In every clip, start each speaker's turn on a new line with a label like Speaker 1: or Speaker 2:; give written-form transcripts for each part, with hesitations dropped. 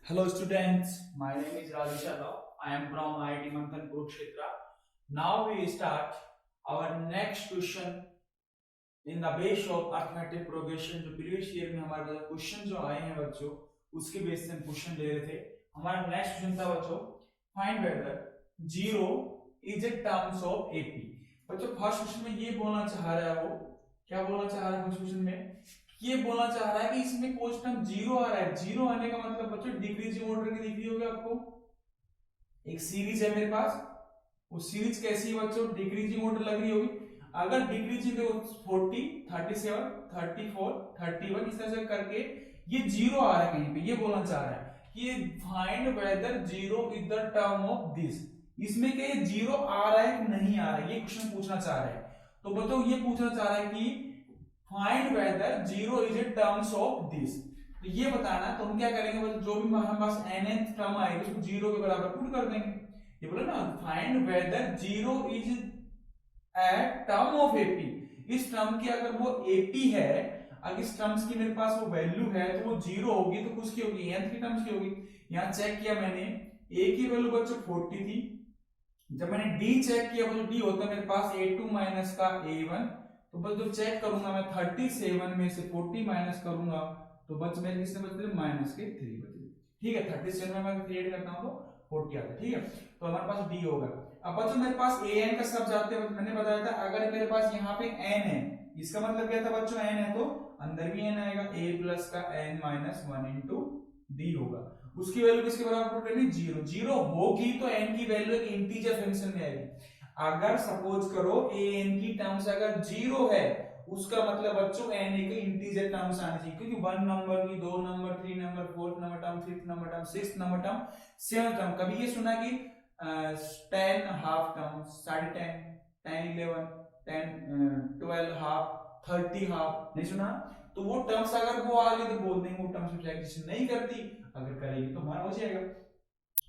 Speaker 1: Hello students, my name is Rajesh Yadav. I am from IIT Manthan Kurukshetra. Now we start our next question in the base of arithmetic progression. जो previous year में हमारे पास question जो आए हैं बच्चों, उसके base से हम क्वेश्चन ले रहे थे. हमारा नेक्स्ट क्वेश्चन था बच्चों, find weather zero is a terms of AP. बच्चों फर्स्ट क्वेश्चन में ये बोलना चाह रहा है, वो क्या बोलना चाह रहा है फर्स्ट क्वेश्चन में, ये बोलना चाह रहा है कि इसमें कोई टर्म जीरो आ रहा है. जीरो आने का मतलब बच्चों डिक्रीजिंग ऑर्डर की दिख रही होगी आपको. एक सीरीज है मेरे पास, वो सीरीज कैसी है बच्चों, डिक्रीजिंग ऑर्डर लग रही होगी. अगर डिक्रीजिंग देखो 40, 37, 34, 31 इस तरह से करके ये जीरो आ रहा है कहीं पे, ये बोलना चाह रहा है कि find weather zero is the term of this. इसमें क्या ये जीरो आ रहा है कि नहीं आ रहा है, ये क्वेश्चन पूछना चाह रहा है. तो बच्चों ये पूछना चाह रहा है कि find weather zero is a terms of this. तो ये बताना, तो हम क्या करेंगे, जो भी हमारे पास nth टर्म आएगी उसको जीरो के बराबर पुट कर देंगे. ये बोला ना, find weather zero is a term of AP. इस टर्म की अगर वो एपी है, अगर इस टर्म्स की मेरे पास वो वैल्यू है तो वो जीरो होगी. तो किसकी होगी, nth की टर्म्स की होगी. यहां चेक किया मैंने, a की वैल्यू बच्चों 40 थी. जब मैंने d चेक किया तो d होता है मेरे पास a2 माइनस का a1. तो बस जो चेक करूंगा मैं 37 में से 40 माइनस करूंगा तो बच मेरे किसने बचते माइनस के 3 बचे. ठीक है, 37 में मैं 3 ऐड करता हूं तो 40 आता है. ठीक है, तो हमारे पास d होगा. अब बच्चों मेरे पास an का सब जानते हैं, मैंने बताया था अगर मेरे पास यहाँ पे n है, इसका मतलब क्या था बच्चों, n है तो अंदर भी n आएगा, a प्लस का n माइनस 1 इंटू d होगा. उसकी वैल्यू किसके बराबर पुट करनी, जीरो. जीरो होगी तो n की वैल्यू एक इंटीजर फंक्शन में आएगी. अगर सपोज करो an की टर्म्स अगर जीरो है, उसका मतलब बच्चों n एक इंटीजर टर्म्स आने चाहिए, क्योंकि 1 नंबर की 2 number 3 number 4 number term 5th number term 6th number term 7th term. कभी ये सुना कि 10 हाफ टर्म, 10.5, 10 11, 10 12 हाफ, 30 हाफ, नहीं सुना. तो वो टर्म्स अगर वो आ गई तो बोल देंगे वो टर्म्स एग्जिस्ट नहीं करती, अगर करेगी तो हमारा हो जाएगा.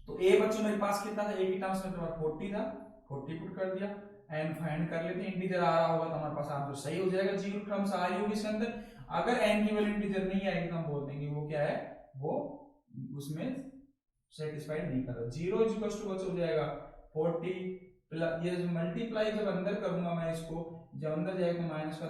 Speaker 1: तो a बच्चों मेरे पास कितना था, a की टर्म्स में तो 40 था, 40 पुट कर दिया. n फाइंड कर लेते हैं, इंटीजर आ रहा होगा तो हमारे पास आंसर सही हो जाएगा. जीरो टर्म्स आ रही होगी इसके अंदर. अगर n की वैल्यू इंटीजर नहीं आएगी तो हम बोल देंगे वो क्या है, वो उसमें सेटिस्फाइड नहीं कर रहा. जीरो इज इक्वल टू बच्चों हो जाएगा 40 प्लस, ये मल्टीप्लाई जब अंदर करूंगा मैं इसको, जब अंदर जाएगा तो माइनस का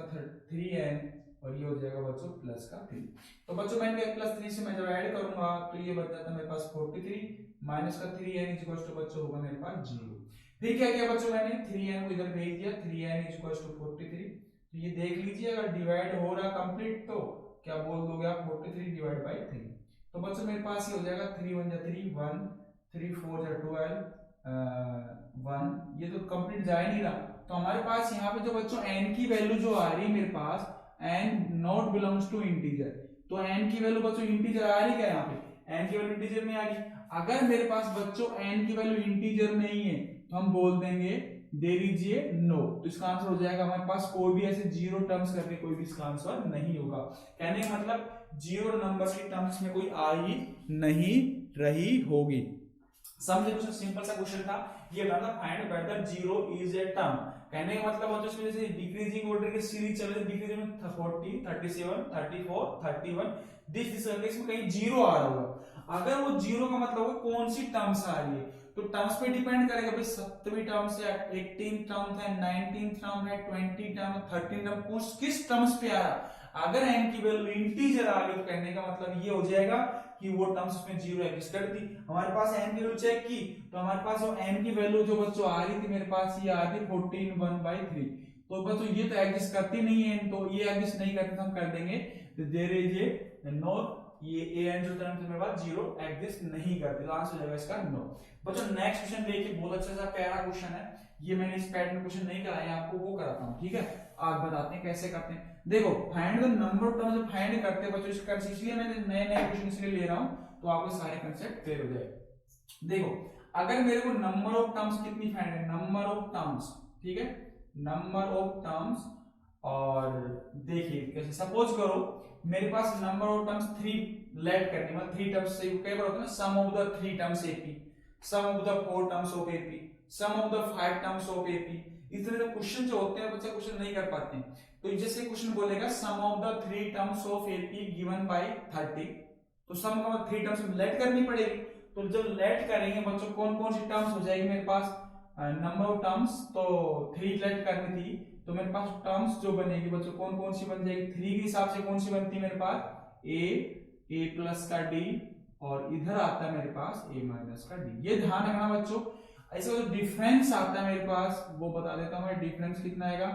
Speaker 1: 3n और ये हो जाएगा बच्चों प्लस का 3. तो बच्चों मैंने प्लस 3 से मैं जब ऐड करूंगा तो ये बच जाता है मेरे पास 43 माइनस का 3n इज इक्वल टू बच्चों होगा मेरे पास 0. फिर क्या किया बच्चों, मैंने 3n को इधर भेज दिया, 3n इज इक्वल टू 43. तो ये देख लीजिए अगर डिवाइड हो रहा कंप्लीट तो क्या बोल दोगे आप, 43 डिवाइड बाय 3. तो बच्चों मेरे पास ये हो जाएगा 3 1 जा 3 1, 3 4 जा 12 1. ये तो कंप्लीट जा ही नहीं रहा. तो हमारे पास यहाँ पे जो बच्चों n की वैल्यू जो आ रही है मेरे पास, n not belongs to integer. तो n की वैल्यू बच्चों इंटीजर आ रही क्या, यहाँ पे n की वैल्यू इंटीजर में आ रही. अगर मेरे पास बच्चों n की वैल्यू इंटीजर नहीं है तो हम बोल देंगे दे दीजिए नो. तो इसका आंसर हो जाएगा हमारे पास कोई भी ऐसे जीरो टर्म्स करके कोई भी इसका आंसर नहीं होगा. कहने का मतलब जीरो नंबर्स की टर्म्स में कोई आ ही नहीं रही होगी. समझे, कुछ सिंपल सा क्वेश्चन था ये बताना, find weather zero is a term. कहने का मतलब होता है इसमें जैसे डिक्रीजिंग ऑर्डर की सीरीज चल रही है, डिक्रीजिंग में 40 37 34 31 दिस करके इसमें कहीं जीरो आ रहा होगा. अगर वो जीरो का मतलब है कौन सी टर्म्स आ रही है, तो टर्म्स पे डिपेंड करेगा भाई 7वीं टर्म्स है, 18th टर्म है, 19th टर्म है, 20 टर्म, 13 टर्म, किस टर्म्स पे आ रहा. अगर n की वैल्यू इंटीजर आ गई तो कहने का मतलब ये हो जाएगा कि वो टर्म्स में जीरो एग्जिस्ट करती. हमारे पास n की वैल्यू चेक की तो हमारे पास वो n की वैल्यू जो बच्चों आ रही थी मेरे पास, ये आ रही 14 1/3. तो बच्चों ये तो एग्जिस्ट करती नहीं है, तो ये एग्जिस्ट नहीं करती तो हम कर देंगे देयर इज ए नो. ये an जो टर्म मेरे पास जीरो एग्जिस्ट नहीं करती, तो आंसर हो जाएगा इसका नो. बच्चों नेक्स्ट क्वेश्चन देखिए, बहुत अच्छा सा प्यारा क्वेश्चन है. ये मैंने इस पैटर्न में क्वेश्चन नहीं कराया आपको, वो कराता हूँ. ठीक है, आज बताते हैं कैसे करते हैं. देखो find the number of terms, find करते हैं बच्चों इसका, इसलिए मैंने नए नए क्वेश्चन इसलिए ले रहा हूं तो आपको सारे कांसेप्ट क्लियर हो जाए. देखो अगर मेरे को नंबर ऑफ टर्म्स कितनी फाइंड है, नंबर ऑफ टर्म्स, ठीक है, नंबर ऑफ टर्म्स. और देखिए कैसे, सपोज करो मेरे पास नंबर ऑफ टर्म्स 3 लेट करनी, मतलब 3 टर्म्स से कई बार होता है ना, sum of the 3 terms AP, sum of the 4 terms of AP, sum of the 5 terms of AP. इस तरह के क्वेश्चन जो होते हैं बच्चे क्वेश्चन नहीं कर पाते हैं. तो जैसे क्वेश्चन बोलेगा sum of the 3 terms of AP given by 30, तो सम का मतलब 3 टर्म्स में लेट करनी पड़ेगी। तो जब लेट करेंगे बच्चों कौन कौन सी टर्म्स हो जाएगी मेरे पास, नंबर ऑफ टर्म्स, तो 3 लेट करनी थी, तो मेरे पास टर्म्स जो बनेगी बच्चों कौन कौन सी बन जाएगी, 3 के हिसाब से कौन सी बनती है मेरे पास, ए प्लस का डी, और इधर आता है मेरे पास ए माइनस का डी। ये ध्यान रखना बच्चों। ऐसा जो डिफरेंस आता है मेरे पास वो बता देता हूं मैं, डिफरेंस कितना आएगा,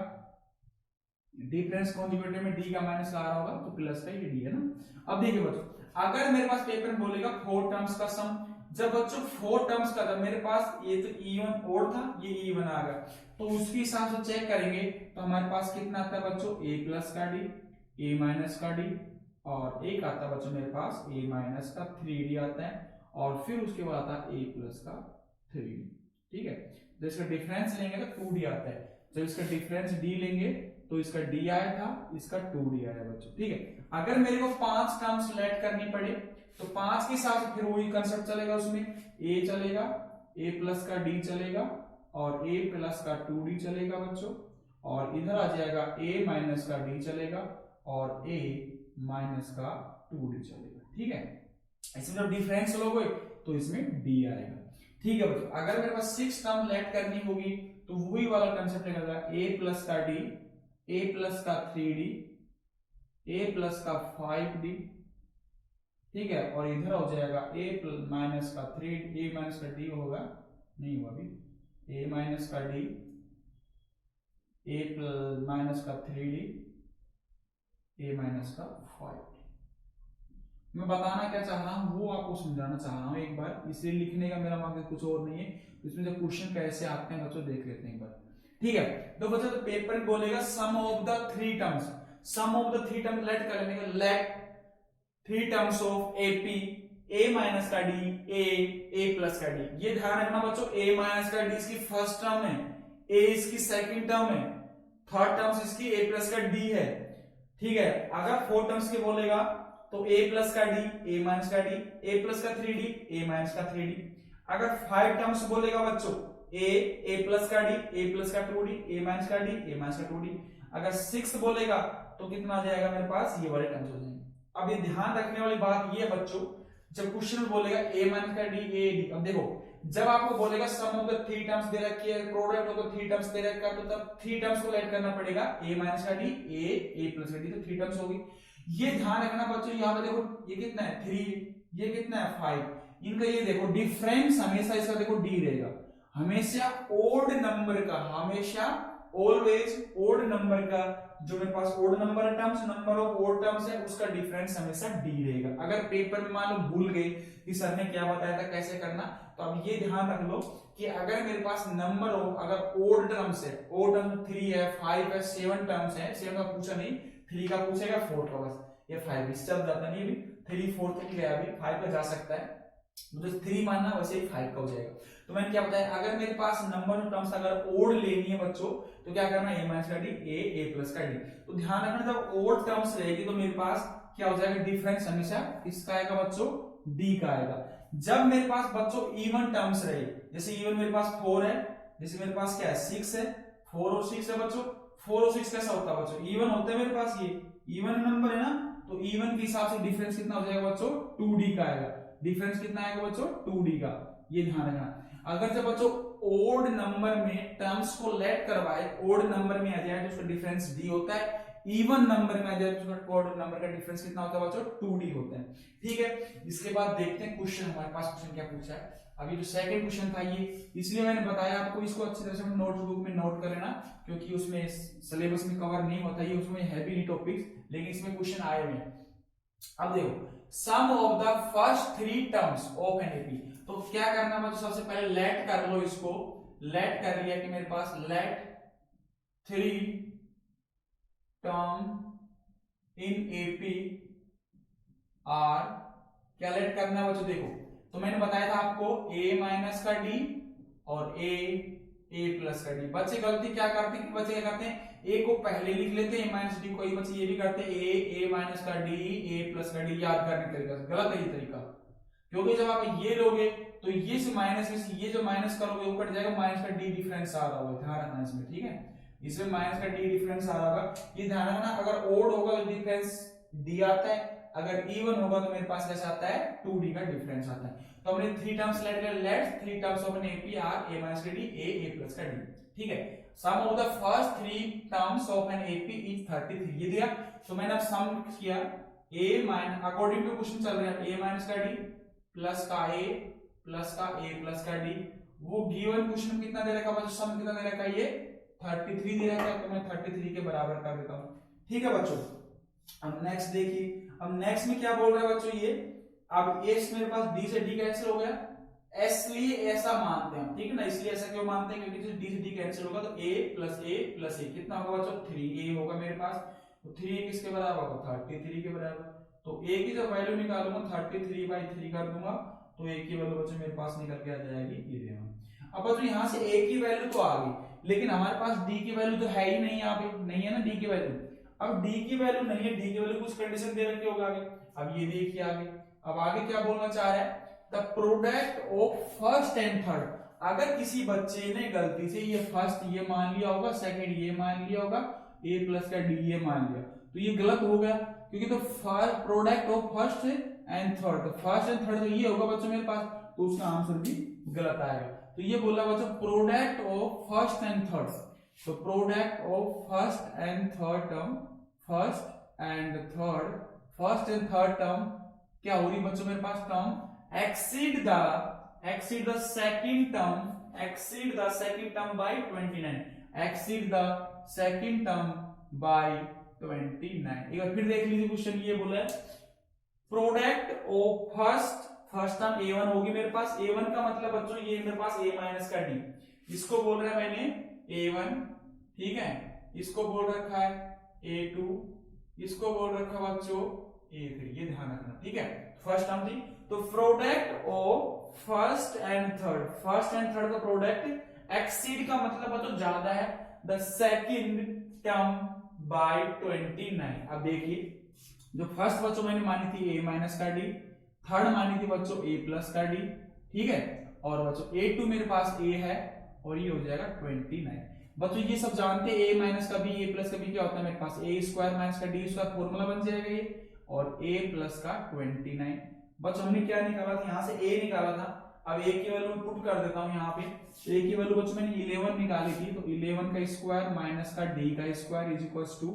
Speaker 1: डिफरेंस कॉन्जुगेटिव में डी का माइनस का आ रहा होगा तो प्लस का ये डी है ना। अब देखिए बच्चों, अगर मेरे पास पेपर में बोलेगा 4 टर्म्स का सम, जब बच्चों 4 टर्म्स का था मेरे पास, ये तो E1 ओड था, ये E1 आ गया, तो उसके हिसाब से चेक करेंगे तो हमारे पास कितना आता है बच्चों, ए प्लस का डी, ए माइनस का डी, और एक आता है बच्चों मेरे पास ए माइनस का 3d आता है, और फिर उसके बाद आता है ए प्लस का 3d। ठीक है, तो इसका डिफरेंस लेंगे तो 2d आता है, जब इसका डिफरेंस d लेंगे तो इसका d आया था, इसका 2d आया बच्चों। ठीक है, अगर मेरे को 5 टर्म्स लेट करनी पड़े तो 5 के हिसाब से फिर वही कंसेप्ट चलेगा, उसमें a चलेगा, a प्लस का d चलेगा, और a प्लस का 2d चलेगा बच्चों, और इधर आ जाएगा a माइनस का d चलेगा, और a माइनस का 2d चलेगा। ठीक है, इसमें जब डिफरेंस लोगे तो इसमें d आएगा। ठीक है बच्चों, अगर मेरे पास 6 टर्म लेट करनी होगी तो वही वाला कंसेप्ट रहेगा, a प्लस का d, a प्लस का 3d, a प्लस का 5d, ठीक है, और इधर हो जाएगा a माइनस का 3, a माइनस का d होगा, नहीं हुआ अभी, a माइनस का d, a माइनस का 3d, a माइनस का 5d। मैं बताना क्या चाह रहा हूं वो आपको समझाना चाह रहा हूं एक बार, इसलिए लिखने का मेरा मकसद कुछ और नहीं है, इसमें जो क्वेश्चन कैसे आते हैं बच्चों देख लेते हैं एक बार। ठीक है, तो बच्चों तो पेपर में बोलेगा sum of the 3 terms, sum of the 3 terms let कर लेंगे, let 3 terms of AP, a minus का d, a प्लस का d। ये ध्यान रखना बच्चों, a माइनस का d इसकी फर्स्ट टर्म है, a इसकी सेकंड टर्म है, थर्ड टर्म्स इसकी a प्लस का d है। ठीक है, अगर 4 टर्म्स के बोलेगा तो a प्लस का d, a माइनस का d, a प्लस का 3d, a माइनस का 3d। अगर 5 टर्म्स बोलेगा बच्चों, a प्लस का d, a प्लस का 2d, a माइनस का d, a माइनस का 2d। अगर 6 बोलेगा तो कितना आ जाएगा मेरे पास, ये वाले टर्म्स हो जाएंगे। अब ये ध्यान रखने वाली बात ये बच्चों, जब क्वेश्चन में बोलेगा a माइनस का d, a d, अब देखो जब आपको बोलेगा सम ऑफ द 3 टर्म्स दे रखी है, प्रोडक्ट ऑफ द 3 टर्म्स दे रखा है, तो तब 3 टर्म्स को लेट करना पड़ेगा, a माइनस का d, a प्लस का d, तो 3 टर्म्स होगी। ये ध्यान रखना बच्चों, यहाँ पे देखो ये कितना है 3, ये कितना है 5, इनका ये देखो डिफरेंस हमेशा इसका देखो d रहेगा, हमेशा ओड नंबर का, हमेशा ऑलवेज ओड नंबर का, जो मेरे पास odd number terms, number of odd terms है उसका डिफरेंस हमेशा d रहेगा। अगर पेपर में मान लो भूल गए कि सर ने क्या बताया था कैसे करना, तो अब ये ध्यान रख लो कि अगर मेरे पास नंबर ऑफ अगर ओड टर्म्स है, ओड टर्म्स 3 है, 5 है, 7 टर्म्स है, 7 का पूछा नहीं, 3 का पूछेगा, 4 का बस, ये 5 इस चल जाता नहीं, अभी 3 4 तक गया, अभी 5 का जा सकता है, मुझे 3 मानना वैसे ही 5 का हो जाएगा। तो मैंने क्या बताया, अगर मेरे पास नंबर ऑफ टर्म्स अगर ओड लेनी है बच्चों तो क्या करना है, a माइनस का d, a प्लस का d। तो ध्यान रखना जब ओड टर्म्स रहेगी तो मेरे पास क्या हो जाएगा, डिफरेंस हमेशा किसका आएगा बच्चों, d का आएगा। जब मेरे पास बच्चों इवन टर्म्स रहे, जैसे इवन मेरे पास 4 है, जैसे मेरे पास क्या है 6 है, 4 और 6 है बच्चों, 4 और 6 कैसा होता है बच्चों, इवन होता है मेरे पास, ये इवन नंबर है ना, तो इवन के हिसाब से डिफरेंस कितना हो जाएगा बच्चों, 2d का आएगा। डिफरेंस कितना आएगा बच्चों, 2d का, ये ध्यान रखना। अगर जब बच्चों ओड नंबर में टर्म्स को लेट करवाए, ओड नंबर में आ जाए तो उसका डिफरेंस d होता है, इवन नंबर में आ जाए तो उसका ओड नंबर का डिफरेंस कितना होता है बच्चों, 2d होता है। ठीक है, इसके बाद देखते हैं क्वेश्चन, हमारे पास क्वेश्चन क्या पूछा है। अभी जो सेकंड क्वेश्चन था ये, इसलिए मैंने बताया आपको इसको अच्छी तरह से नोटबुक में नोट कर लेना, क्योंकि उसमें सिलेबस में कवर नहीं होता ये, उसमें हैवी नहीं टॉपिक्स, लेकिन इसमें क्वेश्चन आए हुए हैं। अब देखो sum of the first 3 terms of an AP, तो क्या करना है, सबसे पहले लेट कर लो इसको, लेट कर लिया कि मेरे पास let 3 term in AP are, क्या लेट करना है बच्चों, देखो तो मैंने बताया था आपको a माइनस का d और a प्लस का d। बच्चे गलती क्या करते हैं, बच्चे क्या करते हैं a को पहले लिख लेते हैं, a माइनस डी को, बच्चे ये भी करते हैं a माइनस का d, a प्लस का d, याद करने का तरीका गलत है ये तरीका, क्योंकि जब आप ये लोगे तो ये से माइनस में से ये जो माइनस करोगे वो कट जाएगा, माइनस का d डिफरेंस आ रहा होगा, ध्यान रखना इसमें। ठीक है, इसमें माइनस का d डिफरेंस आ रहा होगा, ये ध्यान रखना। अगर ओड होगा तो डिफरेंस d आता है, अगर इवन होगा तो मेरे पास कैसा आता है 2d का डिफरेंस आता है। तो हमने 3 टर्म्स लेट लिया, let's 3 terms of an AP are A minus का डी ए प्लस का डी, ठीक है। Sum of the first 3 terms of an AP is 33, ये दिया। तो मैंने अब सम किया a minus, according to question चल रहा है a माइनस का d प्लस का a प्लस का a प्लस का d। वो गिवन क्वेश्चन में कितना दे रखा है, सम कितना दे रखा है, ये 33 दे रखा है, तो मैं 33 के बराबर कर देता हूं, ठीक है बच्चों। अब नेक्स्ट देखिए, अब नेक्स्ट में क्या बोल रहा है बच्चों, ये अब s मेरे पास d से d कैंसिल हो गया, इसलिए ऐसा मानते हैं, ठीक है ना, इसलिए ऐसा क्यों मानते हैं, क्योंकि d से d कैंसिल होगा तो a प्लस a कितना होगा बच्चों 3a होगा मेरे पास। तो 3 किसके बराबर होगा 33 के बराबर। तो a की जब वैल्यू निकालूंगा 33/3 कर दूंगा तो a की वैल्यू बच्चों मेरे पास निकल के आ जाएगी 11। अब बच्चों यहाँ से a की वैल्यू तो आ गई, लेकिन हमारे पास d की वैल्यू तो है ही नहीं, यहाँ पे नहीं है ना d की वैल्यू। अब d की वैल्यू नहीं है, d की वैल्यू कुछ कंडीशन दे रखी होगा आगे। अब ये देखिए आगे, अब आगे क्या बोलना चाह रहा है, the product of first and third. अगर किसी बच्चे ने गलती से ये फर्स्ट ये मान लिया होगा, सेकंड ये मान लिया होगा, a प्लस का d ये मान लिया, तो ये गलत हो गया, क्योंकि तो product of first and third, तो फर्स्ट एंड थर्ड तो ये होगा बच्चों मेरे पास, तो उसका आंसर भी गलत आएगा। तो ये बोला बच्चों product of first and third, तो product of first and third term, first and third term क्या हो रही बच्चों मेरे पास, term exceed the second term by 29, exceed the second term by 29। एक बार फिर देख लीजिए क्वेश्चन, ये बोला है product of first term a1 होगी मेरे पास, a1 का मतलब बच्चों ये मेरे पास a माइनस का d, इसको बोल रहा है मैंने a1, ठीक है, इसको बोल रखा है a2, इसको बोल रखा बच्चों a3, ये ध्यान रखना, ठीक है। फर्स्ट टर्म थी, तो product of first and third का प्रोडक्ट एक्सीड का मतलब बच्चों ज्यादा है द सेकंड टर्म बाय 29। अब देखिए जो फर्स्ट बच्चों मैंने मानी थी a माइनस का d, थर्ड मानी थी बच्चों a प्लस का d, ठीक है, और बच्चों a2 मेरे पास a है और ये हो जाएगा 29। बच्चों ये सब जानते हैं a माइनस का b a प्लस का b क्या होता है मेरे पास a स्क्वायर माइनस का d स्क्वायर, फॉर्मूला बन जाएगा ये, और a प्लस का 29। बच्चों हमने क्या निकाला था, यहाँ से a निकाला था, अब a की वैल्यू पुट कर देता हूँ यहाँ पे, तो a की वैल्यू बच्चों मैंने 11 निकाली थी, तो 11 का स्क्वायर माइनस का d का square is equal to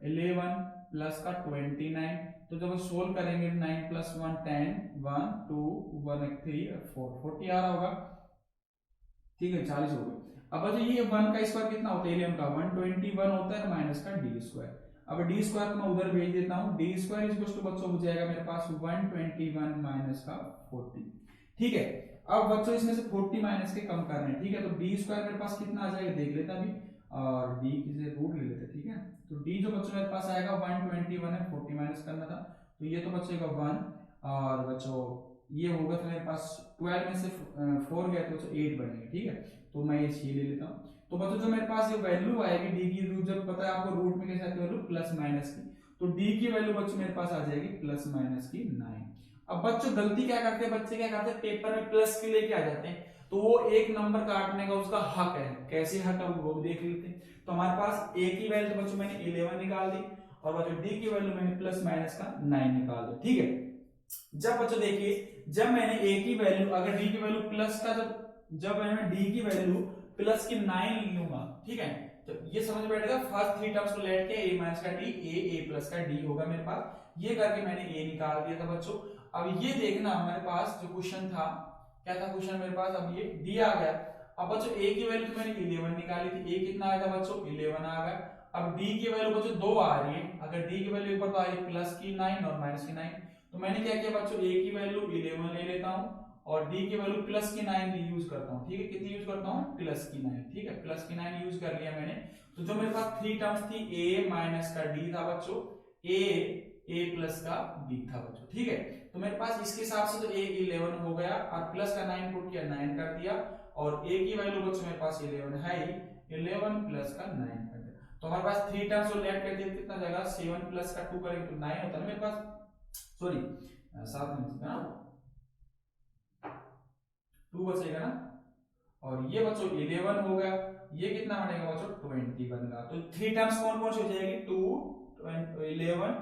Speaker 1: 11 plus का 29। तो जब सोल्व करेंगे 9 प्लस 1 10, 1 2 1 3 4 40 आ रहा होगा, ठीक है, 40 हो गए। अब बच्चों ये 1 का स्क्वायर कितना होता है 11 का 121 होता है, माइनस का d स्क्वायर। अब डी स्क्वायर को मैं उधर भेज देता हूं, डी स्क्वायर इज टू बच्चों हो जाएगा मेरे पास 121 माइनस का 40, ठीक है। अब बच्चों इसमें से 40 माइनस के कम करने हैं, ठीक है, तो डी स्क्वायर मेरे पास कितना आ जाएगा देख लेता अभी, और डी की से रूट ले लेते, ठीक है। तो डी जो बच्चों मेरे पास आएगा 121 है, 40 माइनस करना था, तो ये तो बचेगा 1, और बच्चों ये होगा तो मेरे पास 12 में से 4 गया तो 8 बनेगा, ठीक है, तो मैं ये ले लेता हूँ। तो बच्चों जो मेरे पास ये वैल्यू आएगी डी की, रूट जब पता है आपको रूट में कैसे आती है वैल्यू प्लस माइनस की, तो डी की वैल्यू बच्चों मेरे पास आ जाएगी प्लस माइनस की 9। अब बच्चों गलती क्या करते हैं बच्चे, क्या करते हैं पेपर में प्लस के लेके आ जाते हैं, तो वो एक नंबर काटने का उसका हक है, कैसे हक है वो देख लेते हैं। तो हमारे पास ए की वैल्यू बच्चों मैंने 11 निकाल दी, और बच्चों डी की वैल्यू मैंने प्लस माइनस का 9 निकाल दी, ठीक है। जब बच्चों देखिए जब मैंने ए की वैल्यू अगर डी की वैल्यू प्लस का जब मैंने डी की वैल्यू प्लस की 9 लूंगा, ठीक है, तो ये समझ में बैठेगा फर्स्ट 3 टर्म्स को लेट के a माइनस का d a प्लस का d होगा मेरे पास, ये करके मैंने a निकाल दिया था बच्चों। अब ये देखना हमारे पास जो क्वेश्चन था, क्या था क्वेश्चन मेरे पास, अब ये d आ गया। अब बच्चों a की वैल्यू तो मैंने 11 निकाली थी, a कितना आया था बच्चों 11 आ गया। अब d की वैल्यू बच्चों 2 आ रही है, अगर d की वैल्यू ऊपर तो आ रही है प्लस की 9 और माइनस की 9, तो मैंने क्या किया बच्चों a की वैल्यू 11 ले लेता हूं और d की वैल्यू प्लस की 9 यूज करता हूं, ठीक है, कितनी यूज करता हूं प्लस की 9, ठीक है, प्लस की 9 यूज कर लिया मैंने। तो जो मेरे पास 3 टर्म्स थी a माइनस का d था बच्चों, a प्लस का d था बच्चों, ठीक है। तो मेरे पास इसके हिसाब से तो a 11 हो गया और प्लस का 9 पुट किया 9 कर दिया, और a की वैल्यू बच्चों मेरे पास 11 है ही, 11 प्लस का 9 कर दिया। तो हमारे पास 3 टर्म्स को लेट करके कितना जाएगा 7 प्लस का 2 करेंगे तो 9 होता है मेरे पास, सॉरी 7 में ना 2 बचेगा ना, और ये बच्चों 11 हो गया, ये कितना बनेगा बच्चों 20 बनेगा। तो 3 टर्म्स कौन कौन सी हो जाएगी 2 11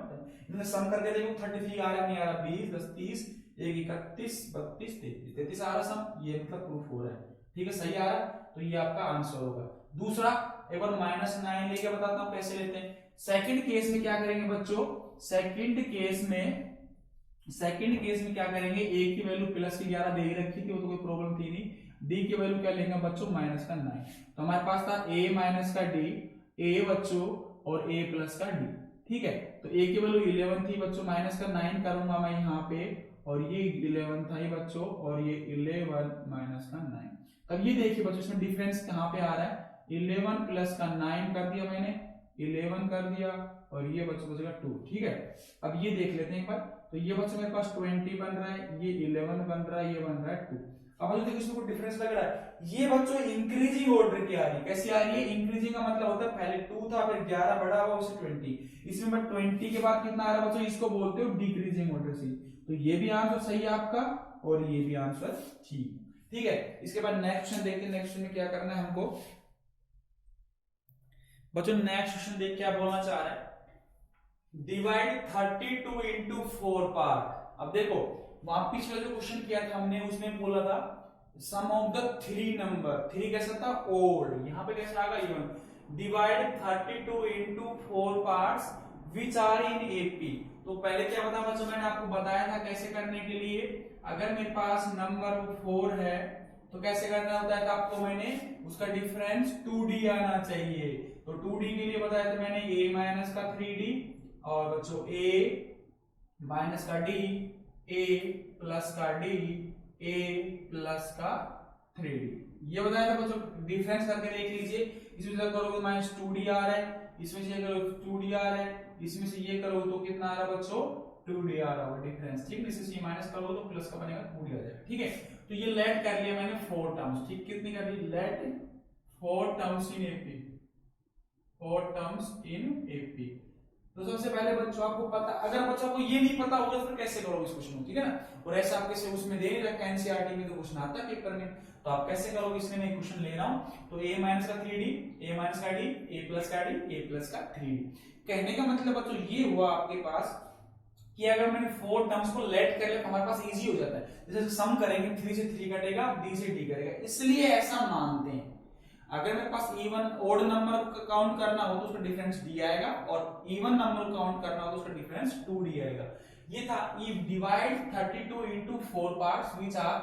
Speaker 1: इन्हें सम करके देखो 33 आ रहा है, नहीं आ रहा, 20 10 30 1 31 32 33 33 आ रहा सम, ये मतलब प्रूफ हो रहा है। ठीक है, सही आ रहा है, तो ये आपका आंसर होगा। दूसरा एक बार -9 लेके बताता हूँ कैसे लेते हैं। सेकंड केस में क्या करेंगे बच्चों, सेकंड केस में क्या करेंगे, a की वैल्यू प्लस की 11 दे ही रखी थी, वो तो कोई प्रॉब्लम थी नहीं। d की वैल्यू क्या लेंगे बच्चों, -9। तो हमारे पास था a माइनस का d, a बच्चों और a प्लस का d। ठीक है, तो a की वैल्यू 11 थी बच्चों, माइनस का 9 करूंगा मैं यहाँ पे, और ये 11 था ये बच्चों, और ये 11 माइनस का 9। तब ये देखिए बच्चों इसमें डिफरेंस कहाँ पे आ रहा है, 11 प्लस का 9 कर दिया मैंने, 11 कर दिया, और ये बच्चों बचेगा 2। ठीक है, अब ये देख लेते हैं एक बार, तो ये बच्चों मेरे पास 20 बन रहा है, ये 11 बन रहा है, ये बन रहा है 2। अब जो देखो इसमें कोई डिफरेंस लग रहा है, ये बच्चों इंक्रीजिंग ऑर्डर की आ रही है। कैसी आ रही है, इंक्रीजिंग का मतलब होता है पहले 2 था, फिर 11 बढ़ा हुआ, उससे 20। इसमें बट 20 के बाद कितना आ रहा है बच्चों, इसको बोलते हो डिक्रीजिंग ऑर्डर से। तो ये भी आंसर सही है आपका, और ये भी आंसर ठीक है। इसके बाद नेक्स्ट क्वेश्चन देखते हैं, नेक्स्ट क्वेश्चन में क्या करना है हमको बच्चों। नेक्स्ट क्वेश्चन देख क्या बोलना चाह रहा है, डिवाइड 32 इंटू 4 पार्ट। अब देखो वहां पिछले जो क्वेश्चन किया था हमने, उसमें बोला था सम ऑफ द 3 नंबर, 3 कैसा था ओड, यहाँ पे कैसा आएगा even. Divide 32 into 4 parts which are in AP. तो पहले क्या बता बच्चों, मैंने आपको बताया था कैसे करने के लिए। अगर मेरे पास नंबर 4 है तो कैसे करना होता है, तो आपको मैंने उसका डिफरेंस 2d आना चाहिए। तो 2d के लिए बताया था मैंने a माइनस का 3d, और बच्चों a माइनस का d, a प्लस का d, a प्लस का 3d, ये बताया था बच्चों। डिफरेंस करके देख लीजिए, इसमें से करोगे -2d आ रहा है, इसमें से करो 2d आ रहा है, इसमें से ये करो तो कितना आ रहा है बच्चों, 2d आ रहा होगा डिफरेंस। ठीक है, इससे ये माइनस करो तो प्लस का बनेगा 2d आ जाएगा। ठीक है, तो ये लेट कर लिया मैंने 4 टर्म्स। ठीक, कितनी कर ली, let 4 terms in AP, 4 terms in AP. तो सबसे पहले बच्चों आपको पता, अगर बच्चों को ये नहीं पता होगा तो फिर कैसे करोगे इस क्वेश्चन को, ठीक है ना। और ऐसा आपके से उसमें दे नहीं रखा एनसीईआरटी में, तो क्वेश्चन आता है पेपर में, तो आप कैसे करोगे, इसमें मैं क्वेश्चन ले रहा हूं। तो a माइनस का 3d, a माइनस का d, a प्लस का d, a प्लस का 3d। कहने का मतलब बच्चों ये हुआ आपके पास कि अगर मैंने 4 टर्म्स को लेट कर लिया तो हमारे पास इजी हो जाता है। जैसे सम करेंगे 3 से 3 कटेगा, d से d करेगा, इसलिए ऐसा मानते हैं। अगर मेरे पास इवन ओड नंबर को काउंट करना हो तो उसका डिफरेंस d आएगा, और इवन नंबर को काउंट करना हो तो उसका डिफरेंस 2d आएगा। ये था if divide 32 into 4 parts which are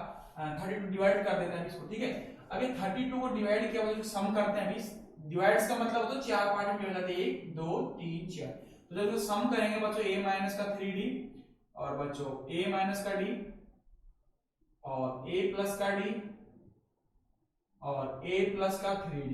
Speaker 1: 32 divide कर देते हैं इसको। ठीक है, अभी 32 को डिवाइड किया हुआ सम करते हैं। अभी डिवाइड्स का मतलब होता है 4 पार्ट में डिवाइड होता है, 1 2 3 4। तो जब इसको सम करेंगे बच्चों a माइनस का 3d, और बच्चों a माइनस का d, और a प्लस का d, और a प्लस का 3d।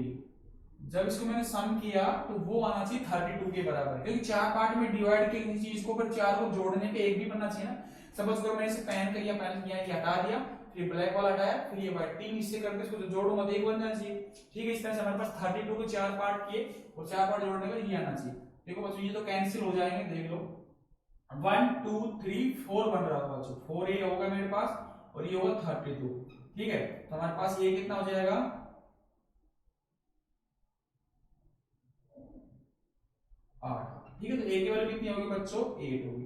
Speaker 1: जब इसको मैंने सम किया तो वो आना चाहिए 32 के बराबर, क्योंकि 4 पार्ट में डिवाइड की किसी चीज को फिर 4 को जोड़ने पे 1 भी बनना चाहिए ना। सपोज करो मैंने इसे पेन किया, पेन किया, ये हटा दिया, फिर ब्लैक वाला हटाया, फिर ये व्हाइट, 3 इससे करके इसको जोड़ूंगा तो 1 बन जाना चाहिए। ठीक है, इस तरह से हमारे पास 32 को 4 पार्ट किए और 4 पार्ट जोड़ने पर ये आना चाहिए। देखो बच्चों ये तो कैंसिल हो जाएंगे, देख लो 1 2 3 4 बन रहा होगा बच्चों, 4 ये होगा मेरे पास और ये होगा 32। ठीक है, तो हमारे पास ये कितना हो जाएगा 8। ठीक है, तो a की वैल्यू कितनी होगी बच्चों 8 होगी।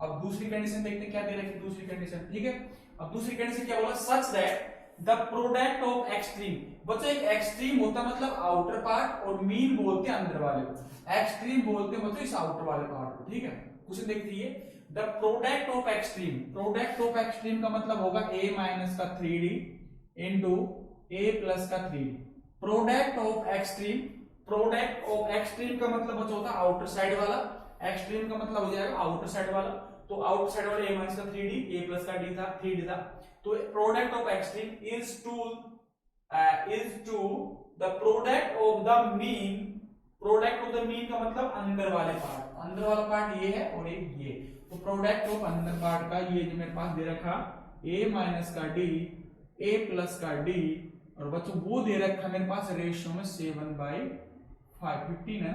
Speaker 1: अब दूसरी कंडीशन देखते हैं क्या दे रखी है दूसरी कंडीशन। ठीक है, अब दूसरी कंडीशन क्या बोला, such that the product of extreme. बच्चों एक एक्सट्रीम होता मतलब आउटर पार्ट, और मीन बोलते हैं अंदर वाले को, एक्सट्रीम बोलते हैं बच्चों इस आउटर वाले पार्ट को। ठीक है, क्वेश्चन देखिए the product of extreme, product of extreme का मतलब होगा a माइनस का 3d इंटू a प्लस का 3d। Product of extreme, product of extreme का मतलब बच्चों होता है आउटर साइड वाला, एक्सट्रीम का मतलब हो जाएगा आउटर साइड वाला। तो आउटर साइड वाला a माइनस का 3d, a प्लस का d था, 3d था। तो product of extreme is to the product of the mean. Product of the mean का मतलब अंदर वाले पार्ट, अंदर वाला पार्ट ये है और एक ये। तो प्रोडक्ट ऑफ अंदर पार्ट का ये जो मेरे पास दे रखा a माइनस का d, a प्लस का d, और बच्चों वो दे रखा मेरे पास रेशियो में 7/5, 15 है ना,